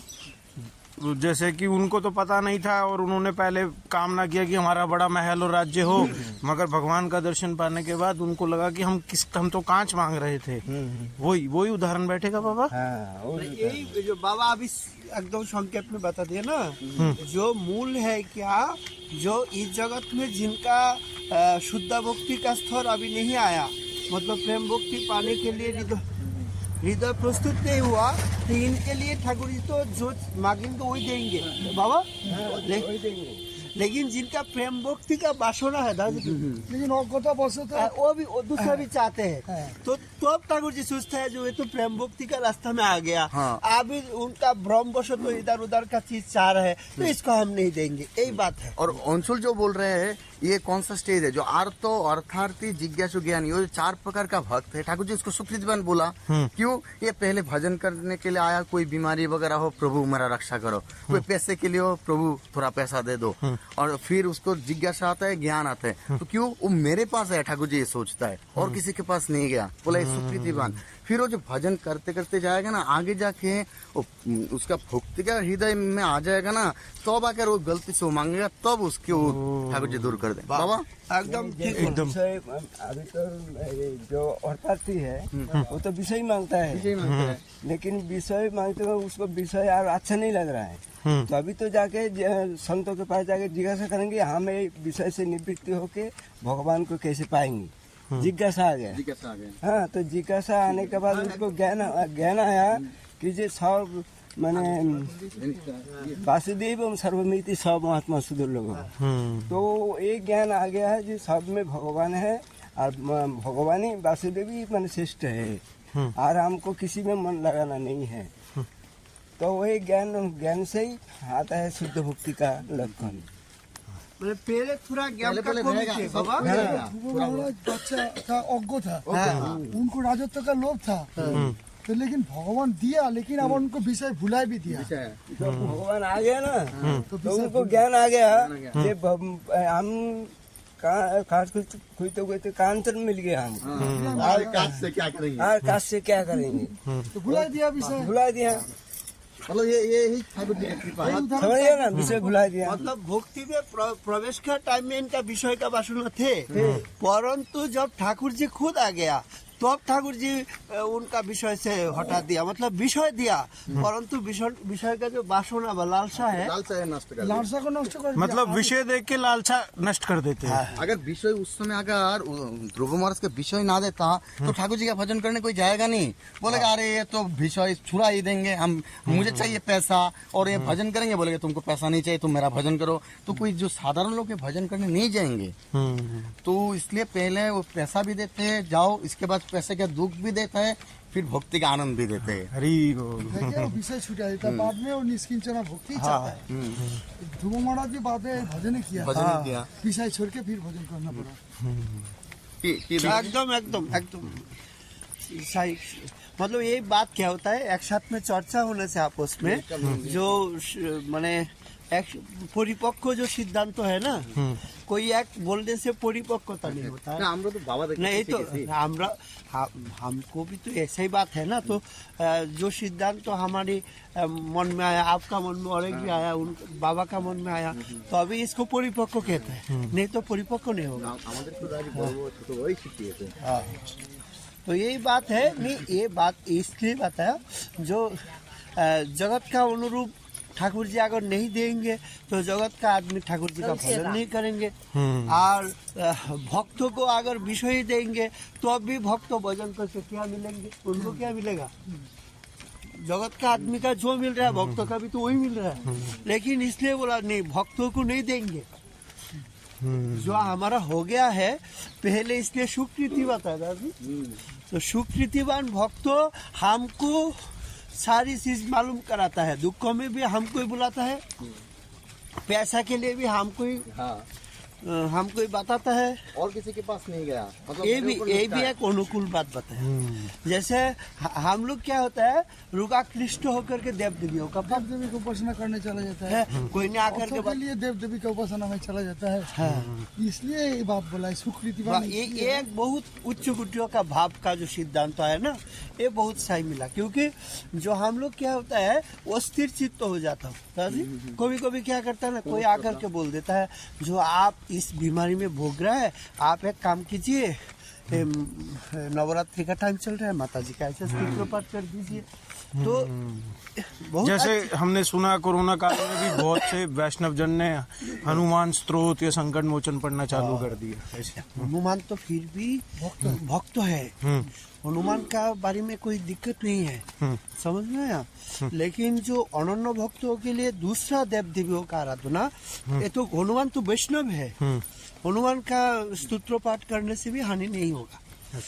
जैसे कि उनको तो पता नहीं था और उन्होंने पहले कामना किया कि हमारा बड़ा महल और राज्य हो, मगर भगवान का दर्शन पाने के बाद उनको लगा कि हम तो कांच मांग रहे थे। वही उदाहरण बैठेगा बाबा। हाँ, वो यही जो बाबा अभी एकदम संक्षेप में बता दिए ना, जो मूल है क्या, जो इस जगत में जिनका शुद्ध भक्ति का स्तर अभी नहीं आया, मतलब प्रेम भक्ति पाने के लिए हृदय प्रस्तुत नहीं हुआ, तो इनके लिए ठाकुर जी तो जो मांगेंगे वही देंगे बाबा। लेकिन जिनका प्रेम भक्ति का वासना है दादी, लेकिन अज्ञता बस वो दूसरा भी चाहते हैं, तो अब ठाकुर जी सोचते हैं जो ये तो प्रेम भक्ति का रास्ता में आ गया, अभी उनका ब्रह्मवश तो इधर उधर का चीज चाह रहे हैं, तो इसको हम नहीं देंगे, यही बात है। और अंशुल जो बोल रहे हैं ये कौन सा स्टेज है, जो आर्तो अर्थार्थी जिज्ञासु ज्ञानी, ये 4 प्रकार का भक्त है। ठाकुर जी उसको सुकृतिवान बोला, क्यों? ये पहले भजन करने के लिए आया, कोई बीमारी वगैरह हो, प्रभु मेरा रक्षा करो, कोई पैसे के लिए हो, प्रभु थोड़ा पैसा दे दो, और फिर उसको जिज्ञासा आता है, ज्ञान आता है, तो क्यों? वो मेरे पास है, ठाकुर जी ये सोचता है, और किसी के पास नहीं गया, बोला ये सुकृतिवान। फिर वो जो भजन करते करते जाएगा ना, आगे जाके उसका भक्ति का हृदय में आ जाएगा ना, तब आकर वो गलती से वो मांगेगा, तब उसके वो ठाकुर जी दूर कर दे। बाबा एकदम ठीक। एकदम विषय अभी तो जो अर्थार्थी है वो तो विषय मांगता है, लेकिन विषय मांगते हुए उसको विषय यार अच्छा नहीं लग रहा है, तो अभी तो जाके संतों के पास जाके जिज्ञासा करेंगे, हमें विषय से निवृत्ति होके भगवान को कैसे पाएंगे, जिज्ञासा आ गया। हाँ, तो जिज्ञासा आने के बाद उसको ज्ञान आया कि जे सब माने वासुदेव एवं सर्वमिति सब महात्मा सुदुर्लभ, तो एक ज्ञान आ गया है जो सब में भगवान है, और भगवान ही वासुदेव ही मन श्रेष्ठ है, और हमको किसी में मन लगाना नहीं है, तो वही ज्ञान से ही आता है शुद्ध भक्ति का लक्षण। मतलब पहले थोड़ा ज्ञान का कमी थी बाबा। महाराज बच्चा था, अज्ञ था, उनको राजत्व का लोभ था, तो लेकिन भगवान दिया, लेकिन अब उनको विषय भुला भी दिया। तो भगवान आ गया ना, तो उनको ज्ञान आ गया कि हम कांच खुलते हुए तो कांचन मिल गया हमको, और काश से क्या करेंगे, और काश से क्या करेंगे, तो भुला दिया विषय, भुला दिया, मतलब ये ही ठाकुर जी की कृपा है। समझिए ना, विषय भुला दिया। मतलब भक्ति में प्रवेश का टाइम में इनका विषय का वासना थे, परंतु जब ठाकुर जी खुद आ गया तो अब ठाकुर जी उनका विषय से हटा दिया, मतलब विषय दिया, परंतु विषय का जो वासना व लालसा है, लालसा को नष्ट कर दिया। मतलब विषय देख के लालसा नष्ट कर देते हैं। अगर विषय उस समय अगर ध्रुव महाराज के विषय ना देता तो ठाकुर जी का भजन करने कोई जाएगा नहीं, बोलेगा अरे ये तो विषय छुड़ा ही देंगे, हम मुझे चाहिए पैसा, और ये भजन करेंगे, बोलेगा तुमको पैसा नहीं चाहिए, तुम मेरा भजन करो, तो कोई जो साधारण लोग भजन करने नहीं जाएंगे। तो इसलिए पहले वो पैसा भी देते हैं, जाओ, इसके बाद पैसे का दुख भी देता है, फिर भक्ति का आनंद भी देते हैं। हरी बोल। देखिए, वो विषय छुटा देता, बाद में वो निष्किंचना भक्ति चाहता है। ध्रुव महाराज भी बाद में भजन किया, विषय छोड़ के फिर भजन करना पड़ा। एकदम सही। मतलब यही बात क्या होता है, एक साथ में चर्चा होने से आपस में जो माने एक परिपक्व जो सिद्धांत है ना, कोई एक बोलने से परिपक्वता नहीं होता है। हम तो बाबा नहीं तो हमको भी तो ऐसा ही बात है ना, तो जो सिद्धांत तो हमारे मन में आया, आपका मन में और एक भी आया, उन बाबा का मन में आया, तो अभी इसको परिपक्व कहते हैं, नहीं तो परिपक्व नहीं होगा। तो यही बात है, नहीं ये बात इसलिए बताया, जो जगत का अनुरूप ठाकुर जी अगर नहीं देंगे तो जगत का आदमी ठाकुर जी का भजन नहीं करेंगे, और भक्तों को अगर विषय देंगे तो अब भी भक्त भजन करके क्या मिलेंगे, उनको क्या मिलेगा? जगत का आदमी का जो मिल रहा है भक्तों का भी तो वही मिल रहा है, लेकिन इसलिए बोला नहीं, भक्तों को नहीं देंगे, जो हमारा हो गया है पहले, इसलिए स्वीकृति बताया दादी। तो स्वीकृतिवान भक्तों हमको सारी चीज मालूम कराता है, दुखों में भी हमको ही बुलाता है, पैसा के लिए भी हमको ही हमको ये बताता है, और किसी के पास नहीं गया, मतलब ये मेरे ऊपर भी निष्ठा है। एक अनुकूल बात बताया। जैसे हम लोग क्या होता है, रुका क्लिष्ट होकर के देव देवियों का देव देवी को उपासना करने चला जाता है, है, कोई नहीं आकर के औरतों के लिए देव देवी का उपासना में चला जाता है। हाँ। इसलिए ये बात बोला है, स्वीकृति ये एक बहुत उच्च कोटियों का भाव का जो सिद्धांत है ना, ये बहुत सही मिला। क्योंकि जो हम लोग क्या होता है, वो स्थिर चित्त हो जाता है। कभी कभी क्या करता है ना, कोई आकर के बोल देता है, जो आप इस बीमारी में भोग रहा है, आप एक काम कीजिए, नवरात्रि का टाइम चल रहा है, माता जी का ऐसे स्तोत्र पाठ कर दीजिए। तो बहुत जैसे हमने सुना कोरोना काल में भी बहुत से वैष्णव जन ने हनुमान स्तोत्र या संकट मोचन पढ़ना चालू कर दिया। ऐसे हनुमान तो फिर भी भक्त है, हनुमान का बारे में कोई दिक्कत नहीं है, समझ में आया। लेकिन जो अनन्य भक्तों के लिए दूसरा देव देवियों का आराधना, ये तो हनुमान तो वैष्णव है, हनुमान का स्तोत्र पाठ करने से भी हानि नहीं होगा।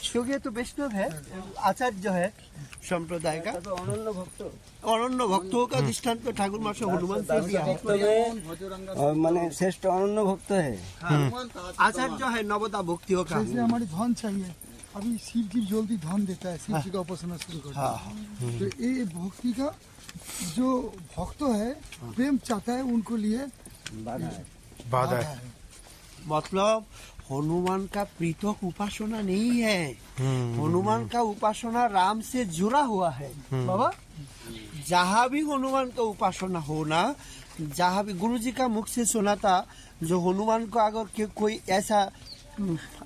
क्योंकि ये तो वैष्णव है, आचार्य जो है संप्रदाय का, तो अनन्य भक्त अनन्य भक्तों का दृष्टांत तो ठाकुर मास्टर हनुमान से दिया है। और माने श्रेष्ठ अनन्य भक्त है। आचार्य जो है नवदा भक्तियों का। जैसे हमारी धन चाहिए, अभी शिव जी जल्दी धन देता है, शिव जी का उपासना शुरू करता है। तो ये भक्ति का जो भक्त है, प्रेम चाहता है, उनको लिए बाधा है। मतलब हनुमान का पृथक उपासना नहीं है, हनुमान का उपासना राम से जुड़ा हुआ है बाबा। जहाँ भी हनुमान का उपासना होना, जहाँ भी गुरु जी का मुख से सुना था, जो हनुमान को अगर कोई ऐसा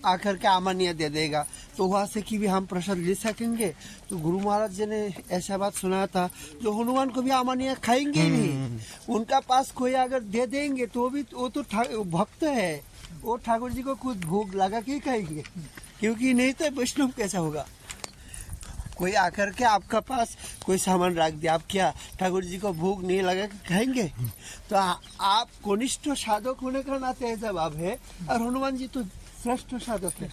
आकर के आमानिया दे देगा, तो वहाँ से कि भी हम प्रसाद ले सकेंगे। तो गुरु महाराज जी ने ऐसा बात सुनाया था, जो हनुमान को भी आमानिया खाएंगे ही नहीं, उनका पास कोई अगर दे देंगे तो भी वो तो भक्त है, वो ठाकुर जी को खुद भोग लगा के ही खाएंगे। क्योंकि नहीं तो वैष्णव कैसा होगा। कोई आकर के आपका पास कोई सामान रख दिया, आप क्या ठाकुर जी को भोग नहीं लगा के खाएंगे? तो आप कनिष्ठ साधक होने का नाते ऐसा भाव है, और हनुमान जी तो श्रेष्ठ साधक है,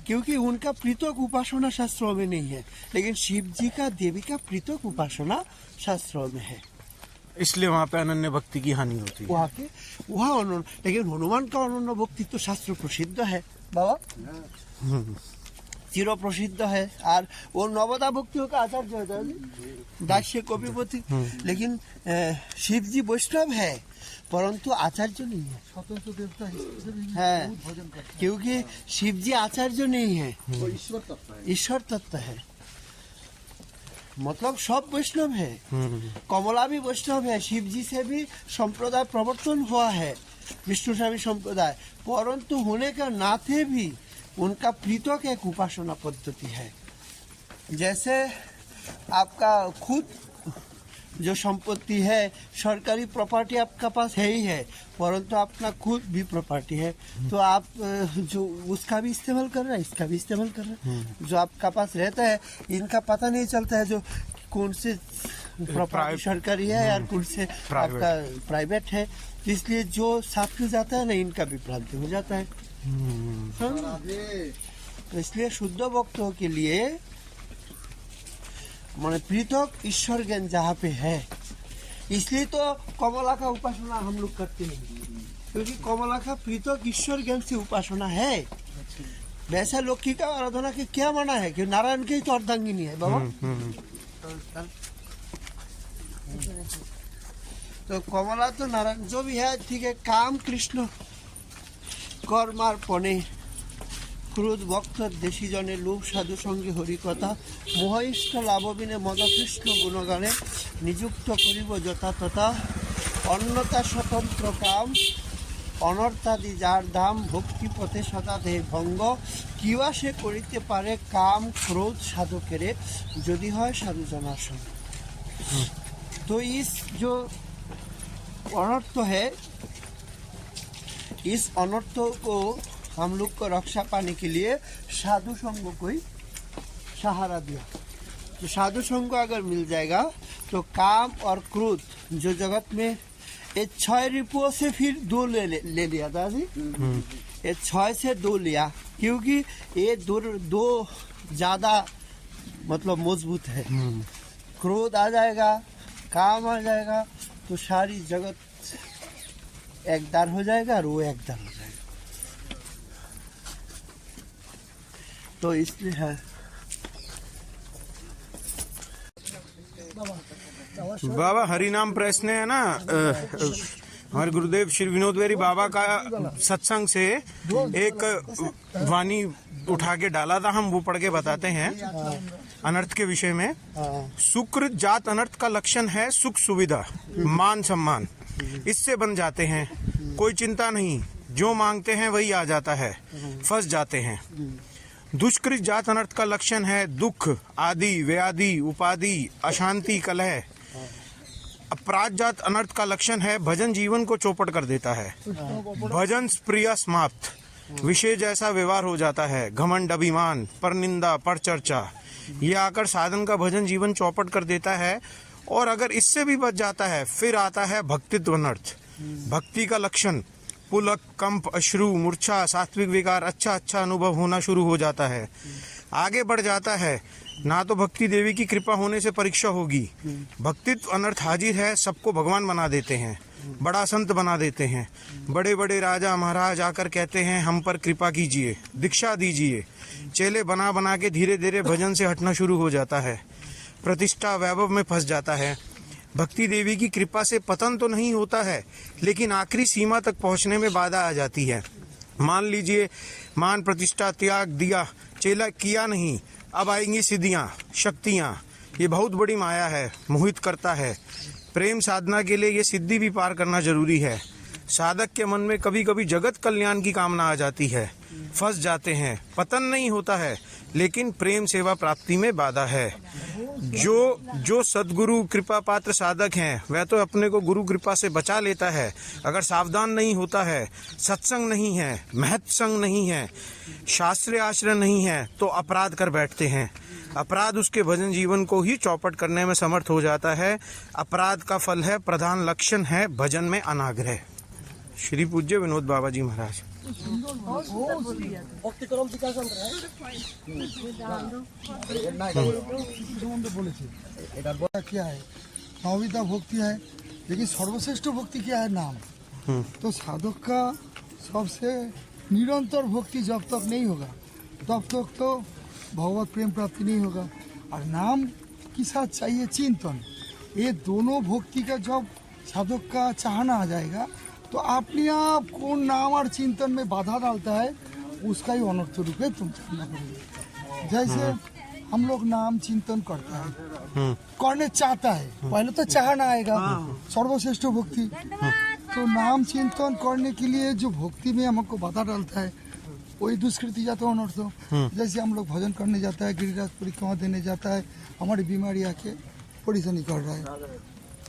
क्योंकि उनका पृथक उपासना शास्त्रों में नहीं है, लेकिन शिव जी का देवी का पृथक उपासना शास्त्रों में है। इसलिए वहाँ पे अनन्य भक्ति की हानि होती है। वहाँ अनन्य, लेकिन हनुमान का अनन्य भक्ति तो शास्त्र प्रसिद्ध है बाबा, चिर प्रसिद्ध है। और वो नवदा भक्तियों का आचार्य होता है दास्य कविपति। लेकिन शिव जी वैष्णव है, परंतु आचार्य नहीं है, स्वतंत्र देवता है, भजन करता क्योंकि शिव जी आचार्य नहीं है, वो ईश्वर तत्व है। ईश्वर तत्व है। मतलब सब वैष्णव है, कमला भी वैष्णव है, शिव जी से भी संप्रदाय प्रवर्तन हुआ है, विष्णु स्वामी संप्रदाय, परंतु होने का नाते भी उनका पृथक एक उपासना पद्धति है। जैसे आपका खुद जो संपत्ति है, सरकारी प्रॉपर्टी आपका पास है ही है, परंतु अपना खुद भी प्रॉपर्टी है, तो आप जो उसका भी इस्तेमाल कर रहे हैं, इसका भी इस्तेमाल कर रहे हैं। जो आपका पास रहता है, इनका पता नहीं चलता है, जो कौन से प्रॉपर्टी सरकारी है या कौन से आपका प्राइवेट है, इसलिए जो साथ में जाता है ना, इनका भी भ्रांति हो जाता है। तो इसलिए शुद्ध भक्तों के लिए माने पृथक ईश्वर ज्ञान जहाँ पे है, इसलिए तो कमला का उपासना हम लोग करते हैं, क्योंकि कमला का पृथक ईश्वर ज्ञान से उपासना है। वैसा लौकिक का आराधना के क्या माना है कि नारायण के ही तो अर्धांगिनी है बाबा। तो कमला तो नारायण जो भी है ठीक है। काम कृष्ण कर्मार्पणे क्रोध भक्त देशी जने लोभ साधु संगे हरि कथा मोहिष्ठ लाभबिने मद कृष्ण गुणगाने नियुक्त करिब যথা তথা अन्नता स्वतंत्र काम अनर्थादि जार धाम भक्ति पथे सदा देह भंग किवा से करिते पारे काम क्रोध साधकेरे यदि হয় साधु जनार संग। तो इस जो अनर्थ है, इस अनर्थ को हम लोग को रक्षा पाने के लिए साधु संग को ही सहारा दिया। तो साधु संग को अगर मिल जाएगा तो काम और क्रोध जो जगत में ये 6 रिपुओं से फिर 2 ले लिया दादी, ये 6 से 2 लिया, क्योंकि ये दो ज्यादा मतलब मजबूत है। क्रोध आ जाएगा, काम आ जाएगा, तो सारी जगत एकदार हो जाएगा और वो एकदार हो जाएगा। तो इसलिए है। बाबा हरिनाम प्रेस ने है ना हमारे गुरुदेव श्री विनोद वेरी बाबा का सत्संग से एक वाणी उठा के डाला था, हम वो पढ़ के बताते हैं अनर्थ के विषय में। सुकृत जात अनर्थ का लक्षण है सुख सुविधा मान सम्मान, इससे बन जाते हैं, कोई चिंता नहीं, जो मांगते हैं वही आ जाता है, फंस जाते हैं। दुष्कृत जात अनर्थ का लक्षण है दुख आदि व्याधि उपाधि अशांति कलह। अपराध जात अनर्थ का लक्षण है भजन जीवन को चौपट कर देता है, भजन प्रिय समाप्त, विषय जैसा व्यवहार हो जाता है, घमंड अभिमान पर निंदा पर चर्चा, ये आकर साधन का भजन जीवन चौपट कर देता है। और अगर इससे भी बच जाता है फिर आता है भक्तित्व अनर्थ। भक्ति का लक्षण पुलक कंप अश्रु मूर्छा सात्विक विकार अच्छा अनुभव होना शुरू हो जाता है, आगे बढ़ जाता है। ना तो भक्ति देवी की कृपा होने से परीक्षा होगी, भक्तित्व अनर्थ हाजिर है, सबको भगवान बना देते हैं, बड़ा संत बना देते हैं। बड़े बड़े राजा महाराज आकर कहते हैं हम पर कृपा कीजिए, दीक्षा दीजिए, चेले बना बना के धीरे धीरे भजन से हटना शुरू हो जाता है, प्रतिष्ठा वैभव में फंस जाता है। भक्ति देवी की कृपा से पतन तो नहीं होता है, लेकिन आखिरी सीमा तक पहुंचने में बाधा आ जाती है। मान लीजिए मान प्रतिष्ठा त्याग दिया, चेला किया नहीं, अब आएंगी सिद्धियां शक्तियां, ये बहुत बड़ी माया है, मोहित करता है। प्रेम साधना के लिए ये सिद्धि भी पार करना जरूरी है। साधक के मन में कभी कभी जगत कल्याण की कामना आ जाती है, फंस जाते हैं, पतन नहीं होता है, लेकिन प्रेम सेवा प्राप्ति में बाधा है। जो सद्गुरु कृपा पात्र साधक हैं वह तो अपने को गुरु कृपा से बचा लेता है, अगर सावधान नहीं होता है, सत्संग नहीं है, महत्व संग नहीं है, शास्त्रीय आश्रय नहीं है, तो अपराध कर बैठते हैं। अपराध उसके भजन जीवन को ही चौपट करने में समर्थ हो जाता है। अपराध का फल है, प्रधान लक्षण है भजन में अनाग्रह। श्री पूज्य विनोद बाबा जी महाराज। क्या है नवविधा भक्ति है, लेकिन सर्वश्रेष्ठ भक्ति क्या है नाम। तो साधक का सबसे निरंतर भक्ति जब तक नहीं होगा तब तक तो भगवत प्रेम प्राप्ति नहीं होगा। और नाम के साथ चाहिए चिंतन, ये दोनों भक्ति का जब साधक का चाहना आ जाएगा तो अपने आप कौन नाम और चिंतन में बाधा डालता है उसका ही अनर्थ रूप है तुम जानना पड़ेगा। जैसे हम लोग नाम चिंतन करता है, करने चाहता है, पहले तो चाहना आएगा सर्वश्रेष्ठ भक्ति। तो नाम चिंतन करने के लिए जो भक्ति में हमको बाधा डालता है वही दुष्कृति जाता है अनर्थ। जैसे हम लोग भजन करने जाता है, गिरिराज परिक्रमा देने जाता है, हमारी बीमारी आके परेशानी कर रहा है,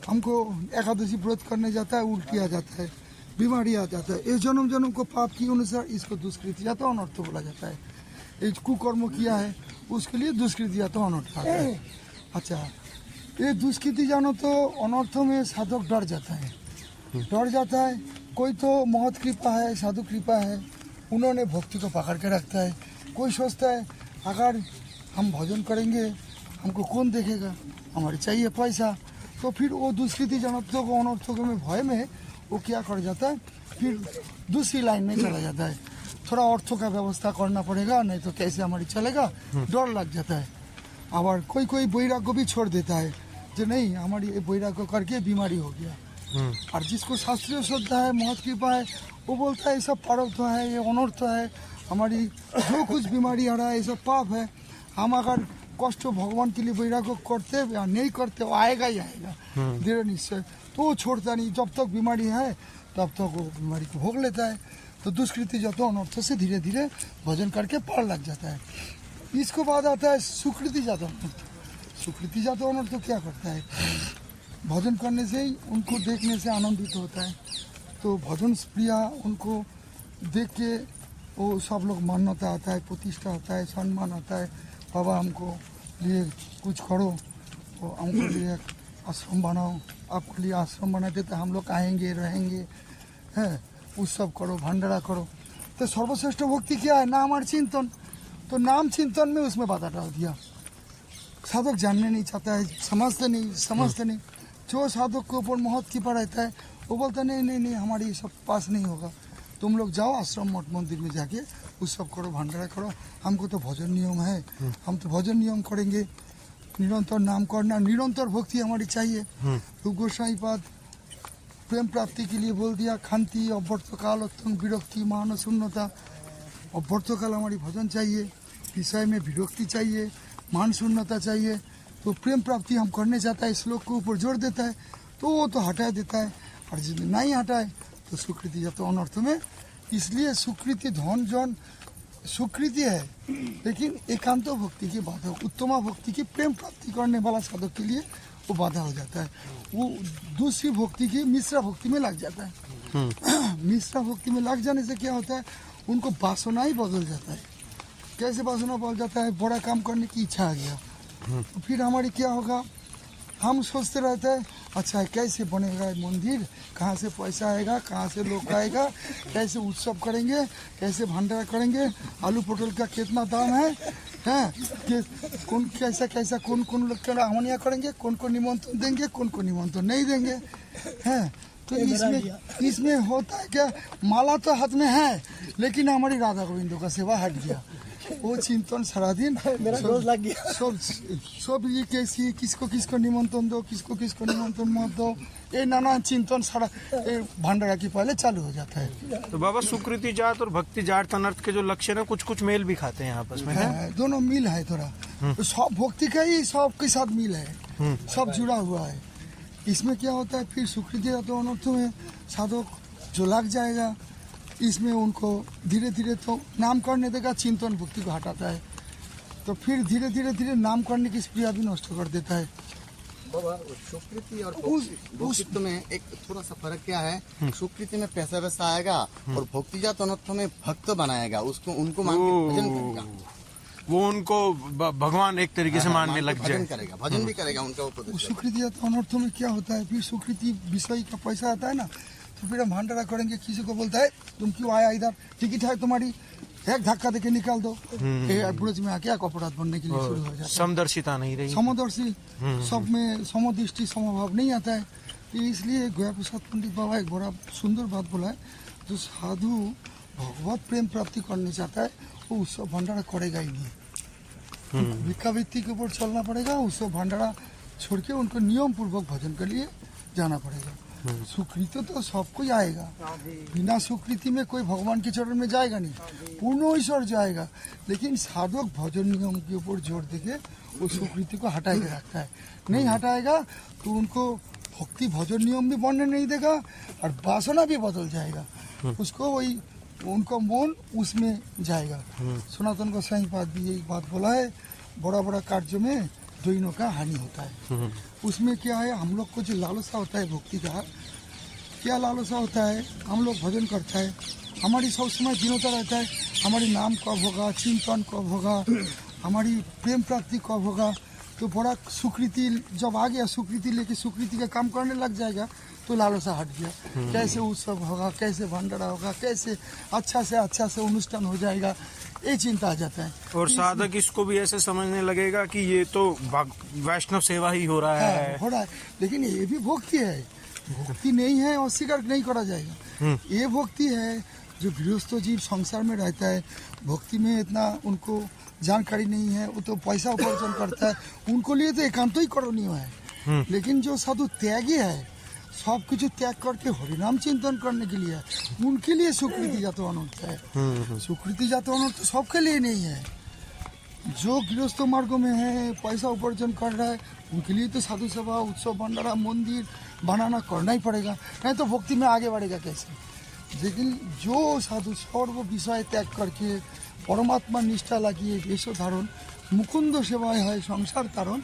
हमको एकादशी व्रत करने जाता है, उल्टी आ जाता है, बीमारी आ जाता है, ये जन्म जन्म को पाप के अनुसार इसको दुष्कृति जाता है अनर्थ बोला जाता है। ये कुकर्म किया है उसके लिए दुष्कृति जाता है अनर्थ आता है। अच्छा, ये दुष्कृति जानो तो अनर्थ में साधक डर जाता है, डर जाता है। कोई तो महत कृपा है, साधु कृपा है, उन्होंने भक्ति को पकड़ के रखता है। कोई सोचता है अगर हम भजन करेंगे हमको कौन देखेगा, हमारे चाहिए पैसा, तो फिर वो दुष्कृति जनत्व को अनर्थों के भय में वो क्या कर जाता है, फिर दूसरी लाइन में चला जाता है। थोड़ा अर्थों का व्यवस्था करना पड़ेगा, नहीं तो कैसे हमारी चलेगा, डर लग जाता है। और कोई कोई वैराग्य भी छोड़ देता है, जो नहीं हमारी वैराग्य करके बीमारी हो गया। और जिसको शास्त्रीय श्रद्धा है, महत कृपा है, वो बोलता है ये सब प्रारब्ध है, ये अनर्थ है, हमारी जो कुछ बीमारी आ रहा है ये सब पाप है। हम अगर कष्ट भगवान के लिए वैराग्य करते या नहीं करते, वो आएगा ही आएगा दृढ़ निश्चय, तो वो छोड़ता नहीं। जब तक बीमारी है तब तक वो बीमारी को भोग लेता है। तो दुष्कृति जातो अनर्थ से धीरे धीरे भजन करके पार लग जाता है। इसको बाद आता है सुकृति जातो अनर्थ। सुकृति जातो अनर्थ तो क्या करता है, भजन करने से ही उनको देखने से आनंदित होता है। तो भजन प्रिया उनको देख के वो सब लोग मान्यता आता है, प्रतिष्ठा आता है, सम्मान आता है। बाबा हमको लिए कुछ करो, तो हमको लिए आश्रम बनाओ, आपके लिए आश्रम बनाते तो हम लोग आएंगे रहेंगे, है उत्सव करो, भंडारा करो। तो सर्वश्रेष्ठ भक्ति क्या है, नाम और चिंतन। तो नाम चिंतन में उसमें बाधा डाल दिया। साधक जानने नहीं चाहता है, समझते नहीं। जो साधक के ऊपर महत कृपा रहता है वो बोलता नहीं हमारी सब पास नहीं होगा। तुम लोग जाओ आश्रम मठ मंदिर में जाके उत्सव करो, भंडारा करो। हमको तो भजन नियम है, हम तो भजन नियम करेंगे। निरंतर नाम करना, निरंतर भक्ति हमारी चाहिए। रूप गोस्वामी पाद प्रेम प्राप्ति के लिए बोल दिया, खांति अव्यर्थकाल अत्यंत विरक्ति मान शून्यता। अव्यर्थकाल हमारी भजन चाहिए, विषय में विरक्ति चाहिए, मान शून्यता चाहिए। तो प्रेम प्राप्ति हम करने जाता है, श्लोक के ऊपर जोर देता है तो वो तो हटा देता है, और यदि नहीं हटाए तो स्वीकृति जाता है अनर्थ में। इसलिए स्वीकृति धन जन स्वीकृति है, लेकिन एकांत भक्ति की बाधा, उत्तमा भक्ति की प्रेम प्राप्ति करने वाला साधक के लिए वो बाधा हो जाता है। वो दूसरी भक्ति की मिश्रा भक्ति में लग जाता है। मिश्रा भक्ति में लग जाने से क्या होता है, उनको वासना ही बदल जाता है। कैसे वासना बदल जाता है, बड़ा काम करने की इच्छा आ गया तो फिर हमारी क्या होगा, हम सोचते रहते हैं अच्छा कैसे बनेगा ये मंदिर, कहाँ से पैसा आएगा, कहाँ से लोग आएगा, कैसे उत्सव करेंगे, कैसे भंडारा करेंगे, आलू पटल का कितना दाम है, हैं कि कौन कैसा कैसा कौन कौन लोग का आमनिया करेंगे, कौन को निमंत्रण देंगे, कौन को निमंत्रण नहीं देंगे, हैं। तो इसमें होता है क्या, माला तो हाथ में है लेकिन हमारी राधा गोविंदों का सेवा हट गया। वो चिंतन सारा दिन मेरा रोज लग गया। सब ये कैसी किसको किसको निमंत्रण दो, किसको किसको निमंत्रण मत दो, ये नाना चिंतन सारा भंडारा की पहले चालू हो जाता है। तो बाबा सुकृति जात और भक्ति जाट अनर्थ के जो लक्षण है कुछ कुछ मेल भी खाते हैं आपस में, दोनों मिल है थोड़ा। तो सब भक्ति का ही सबके साथ मिल है, सब जुड़ा हुआ है। इसमें क्या होता है, फिर सुकृति तो अनर्थ में साधक जो लग जाएगा, इसमें उनको धीरे धीरे तो नाम करने देगा, चिंतन भक्ति को हटाता है, तो फिर धीरे धीरे धीरे नाम करने की स्प्रिया भी नष्ट कर देता है। बाबा सुकृति और भक्तित्व में एक थोड़ा सा फर्क क्या है, सुकृति में पैसा वैसा आएगा और भक्तिजात अनर्थ में भक्त बनाएगा, उसको उनको मान के भजन करेगा, वो उनको भगवान एक तरीके से मानने लग जाए, भजन करेगा, भजन भी करेगा उनका उपदेश। सुकृति अनर्थों में क्या होता है, फिर सुकृति विषय का पैसा आता है ना, तो फिर हम भंडारा करेंगे, किसी को बोलता है तुम क्यों आया इधर, टिकट है तुम्हारी, एक धक्का देके निकाल दो, बुरज में आके अपराध बनने के लिए शुरू हो जाता है। समदर्शिता नहीं रही, समदर्शी सब में समदृष्टि समभाव नहीं आता है। तो इसलिए गया प्रसाद पंडित बाबा एक बड़ा सुंदर बात बोला है, जो साधु भगवत प्रेम प्राप्ति करने चाहता है वो उत्सव भंडारा करेगा ही नहीं, भिक्षावृत्ति के ऊपर चलना पड़ेगा। उत्सव भंडारा छोड़ के उनको नियम पूर्वक भजन के लिए जाना पड़ेगा। सुकृति तो सबको ही आएगा, बिना सुकृति में कोई भगवान के चरण में जाएगा नहीं, पूर्ण ईश्वर जाएगा। लेकिन साधक भजन नियम के ऊपर जोर देके वो सुकृति को हटा के रखता है, नहीं हटाएगा तो उनको भक्ति भजन नियम भी बनने नहीं देगा और वासना भी बदल जाएगा, उसको वही उनका मन उसमें जाएगा। सनातन गोस्वामी पाद भी यही बात बोला है, बड़ा बड़ा कार्य में दोनों का हानि होता है। उसमें क्या है, हम लोग को जो लालसा होता है भक्ति का, क्या लालसा होता है, हम लोग भजन करता है, हमारी सब समय दिनोता रहता है, हमारी नाम कब होगा, चिंतन कब होगा, हमारी प्रेम प्राप्ति कब होगा। तो बड़ा सुकृति जब आ गया, सुकृति लेके सुकृति का काम करने लग जाएगा तो लालसा हट गया। कैसे उत्सव होगा, कैसे भंडारा होगा, कैसे अच्छा से अनुष्ठान हो जाएगा, ये चिंता आ जाता है। और साधक इसको भी ऐसे समझने लगेगा कि ये तो वैष्णव सेवा ही हो रहा है, हो रहा है, लेकिन ये भी भक्ति है, भक्ति नहीं है अस्वीकार नहीं करा जाएगा। ये भक्ति है जो गृहस्थ जीव संसार में रहता है, भक्ति में इतना उनको जानकारी नहीं है, वो तो पैसा उपार्जन करता है, उनको लिए तो एकांत ही करणीय है। लेकिन जो साधु त्यागी है, सब कुछ त्याग करके हरिनाम चिंतन करने के लिए, उनके लिए सुकृति जात अनर्थ है। सुकृति जात अनर्थ तो सबके लिए नहीं है। जो गृहस्थ मार्ग में है, पैसा उपार्जन कर रहा है, उनके लिए तो साधु सभा, उत्सव, भंडारा, मंदिर बनाना करना ही पड़ेगा, नहीं तो भक्ति में आगे बढ़ेगा कैसे। लेकिन जो साधु सर्व विषय त्याग करके परमात्मा निष्ठा लगिए वेश धारण, मुकुंद सेवाय है संसार तारण,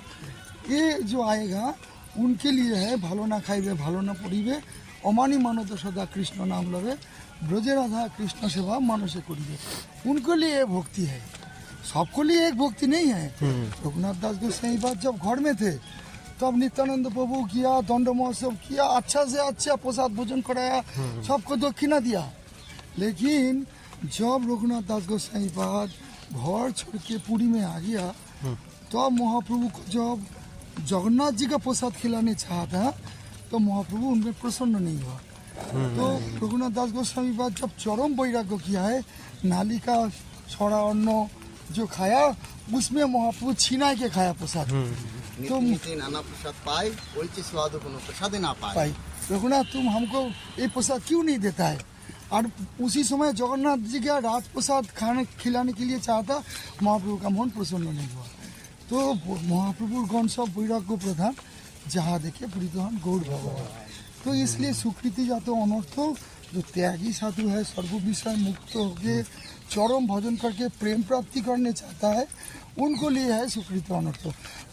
ये जो आएगा उनके लिए है। भालो ना खाइबे भालो ना पड़िबे, अमानी मानत सदा कृष्ण नाम लवे, ब्रजे राधा कृष्ण सेवा मानसे करिबे, उनके लिए ये भक्ति है। सबको लिए एक भक्ति नहीं है। रघुनाथ दास गोस्वामी बात जब घर में थे तब नित्यानंद प्रभु किया, दंड महोत्सव किया, अच्छा से अच्छा प्रसाद भोजन कराया, सबको दक्षिणा दिया। लेकिन जब रघुनाथ दास गोस्वामी बात घर छोड़ के पुरी में आ गया, तो महाप्रभु को जब जगन्नाथ जी का प्रसाद खिलाने चाहा था तो महाप्रभु उनमें प्रसन्न नहीं हुआ। तो रघुनाथ दास गोस्वामी बाद जब चरम वैराग्य किया है, नाली का छोड़ा अन्न जो खाया उसमें महाप्रभु छीना के खाया प्रसाद। नीति नीति नाना प्रसाद पाए ওই যে স্বাদ কোনো প্রসাদে না পায়। भाई रघुनाथ तुम हमको ये प्रसाद क्यों नहीं देता है? और उसी समय जगन्नाथ जी का राज प्रसाद खाने खिलाने के लिए चाहता, महाप्रभु का मन प्रसन्न नहीं हुआ। तो महाप्रभु गण सब वैराग्य प्रधान, जहाँ देखे प्रीतवान गौर भगवान। तो इसलिए सुकृति जातो अनर्थ जो त्यागी साधु है, सर्व विषय मुक्त होके चरम भजन करके प्रेम प्राप्ति करने चाहता है, उनको लिए है सुकृति अनर्थ।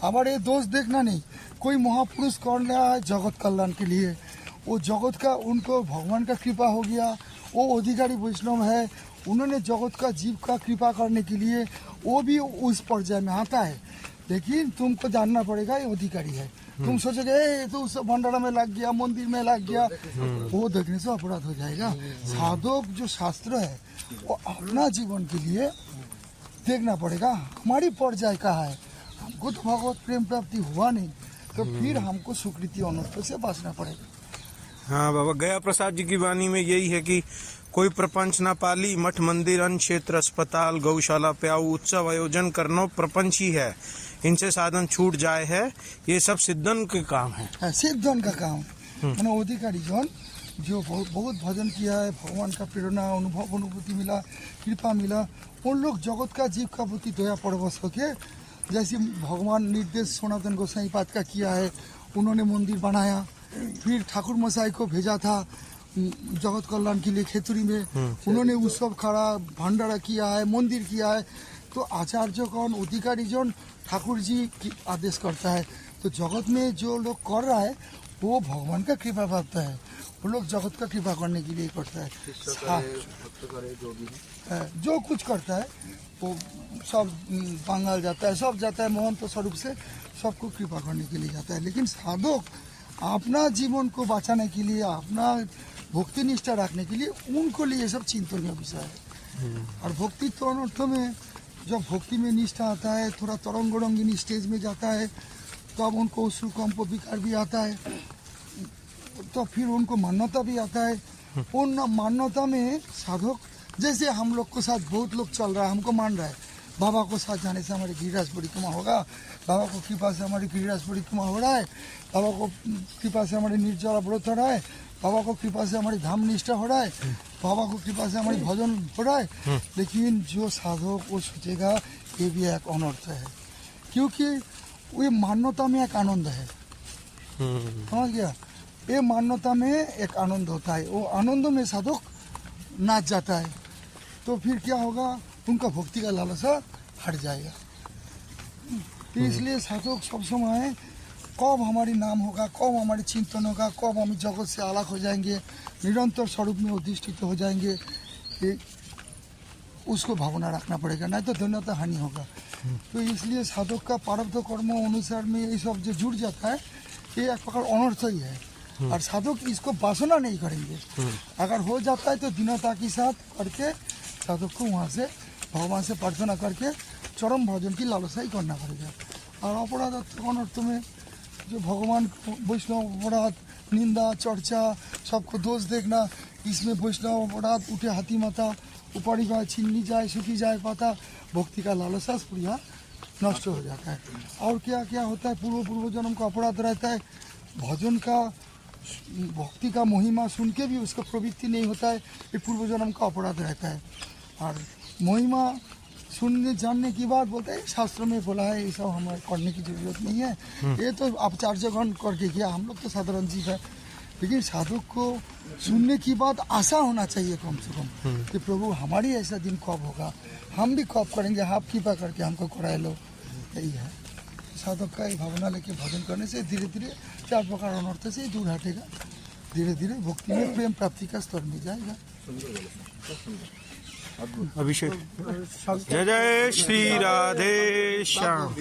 अब ये दोष देखना नहीं, कोई महापुरुष कर रहा है जगत कल्याण के लिए, वो जगत का उनको भगवान का कृपा हो गया, वो अधिकारी वैष्णव है, उन्होंने जगत का जीव का कृपा करने के लिए वो भी उस पर्याय में आता है। लेकिन तुमको जानना पड़ेगा ये अधिकारी है। तुम सोचोगे ये तो उस भंडारा में लग गया, मंदिर में लग गया, वो देखने से अपराध हो जाएगा। साधक जो शास्त्र है वो अपना जीवन के लिए देखना पड़ेगा, हमारी पर्याय कहाँ है। हमको तो भगवत प्रेम प्राप्ति हुआ नहीं, तो फिर हमको सुकृति अनर्थ से बचना पड़ेगा। हाँ बाबा, गया प्रसाद जी की वाणी में यही है कि कोई प्रपंच न पाली, मठ मंदिर अन्न क्षेत्र अस्पताल गौशाला प्याऊ उत्सव आयोजन करनो प्रपंच ही है, इनसे साधन छूट जाए है, ये सब सिद्धन के काम है। सिद्धन का काम मैंने अधिकारी जन जो बहुत भजन किया है, भगवान का प्रेरणा अनुभूति मिला, कृपा मिला, उन लोग जगत का जीव का प्रति दया परवश होके, जैसे भगवान निर्देश सनातन गोसाई पाद का किया है, उन्होंने मंदिर बनाया, फिर ठाकुर मसाई को भेजा था जगत कल्याण के लिए खेतुरी में, उन्होंने उत्सव खड़ा भंडारा किया है, मंदिर किया है। तो आचार्य कौन अधिकारी जन ठाकुर जी की आदेश करता है, तो जगत में जो लोग कर रहा है वो भगवान का कृपा प्राप्त है, वो लोग जगत का कृपा करने के लिए करता है। जो कुछ करता है वो सब बंगाल जाता है, सब जाता है महंत स्वरूप से, सबको कृपा करने के लिए जाता है। लेकिन साधक अपना जीवन को बचाने के लिए, अपना भक्ति निष्ठा रखने के लिए, उनको लिए सब चिंतनीय विषय है। और भक्ति तो अनर्थ में जब भक्ति में निष्ठा आता है, थोड़ा तरंग रंगीन स्टेज में जाता है, तब उनको श्रुकंप विकार भी आता है, तो फिर उनको मान्यता भी आता है। उन मान्यता में साधक, जैसे हम लोग के साथ बहुत लोग चल रहा है, हमको मान रहा है, बाबा को साथ जाने से हमारी गिरिराज परिक्रमा होगा, बाबा को कृपा से हमारी गिरिराज परिक्रमा हो रहा है, बाबा को कृपा से हमारी निर्जला व्रत हो रहा है, बाबा को कृपा से हमारी धाम निष्ठा हो रहा है, बाबा को कृपा से हमारी भजन हो रहा है। लेकिन जो साधक वो सोचेगा ये भी एक अनर्थ है, क्योंकि वो मान्यता में एक आनंद है, समझ गया? ये मान्यता में एक आनंद होता है, वो आनंद में साधक नाच जाता है, तो फिर क्या होगा, उनका भक्ति का लालसा हट जाएगा। तो इसलिए साधक सब समय कब हमारी नाम होगा, कब हमारी चिंतन होगा, कब हम जगत से अलग हो जाएंगे, निरंतर स्वरूप में अधिष्ठित हो जाएंगे, उसको भावना रखना पड़ेगा, नहीं तो धन्यता हानि होगा। तो इसलिए साधक का प्रारब्ध कर्म अनुसार में ये सब जो जुड़ जाता है, ये एक प्रकार अनर्थ ही है। और साधक इसको वासना नहीं करेंगे, अगर हो जाता है तो दीनता के साथ करके साधक को वहाँ से भगवान से प्रार्थना करके चरम भजन की लालसा ही करना पड़ेगा। और अपराध अनर्थ में जो भगवान वैष्णव अपराध, निंदा चर्चा, सबको दोष देखना, इसमें वैष्णव अपराध उठे हाथी माथा, ऊपरी बाय छीनी जाए, सूखी जाए पाता, भक्ति का लालसा पूरा नष्ट हो जाता है। और क्या क्या होता है, पूर्व जन्म का अपराध रहता है, भजन का भक्ति का महिमा सुन के भी उसका प्रवृत्ति नहीं होता है, ये पूर्व जन्म का अपराध रहता है। और महिमा सुनने जानने की बात बोलते हैं शास्त्र में बोला है, ये सब हमें करने की जरूरत नहीं है, ये तो आचार्यगण करके किया, हम लोग तो साधारण जीव है। लेकिन साधक को सुनने की बात आशा होना चाहिए कम से कम, कि प्रभु हमारी ऐसा दिन कब होगा, हम भी कब करेंगे, आप कृपा करके हमको कराए लो, यही है। साधक का ये भावना लेके भजन करने से धीरे धीरे चार प्रकार अनर्थ से दूर हटेगा, धीरे धीरे भक्ति में प्रेम प्राप्ति का स्तर में जाएगा। अभिषेक। जय जय श्री राधे श्याम।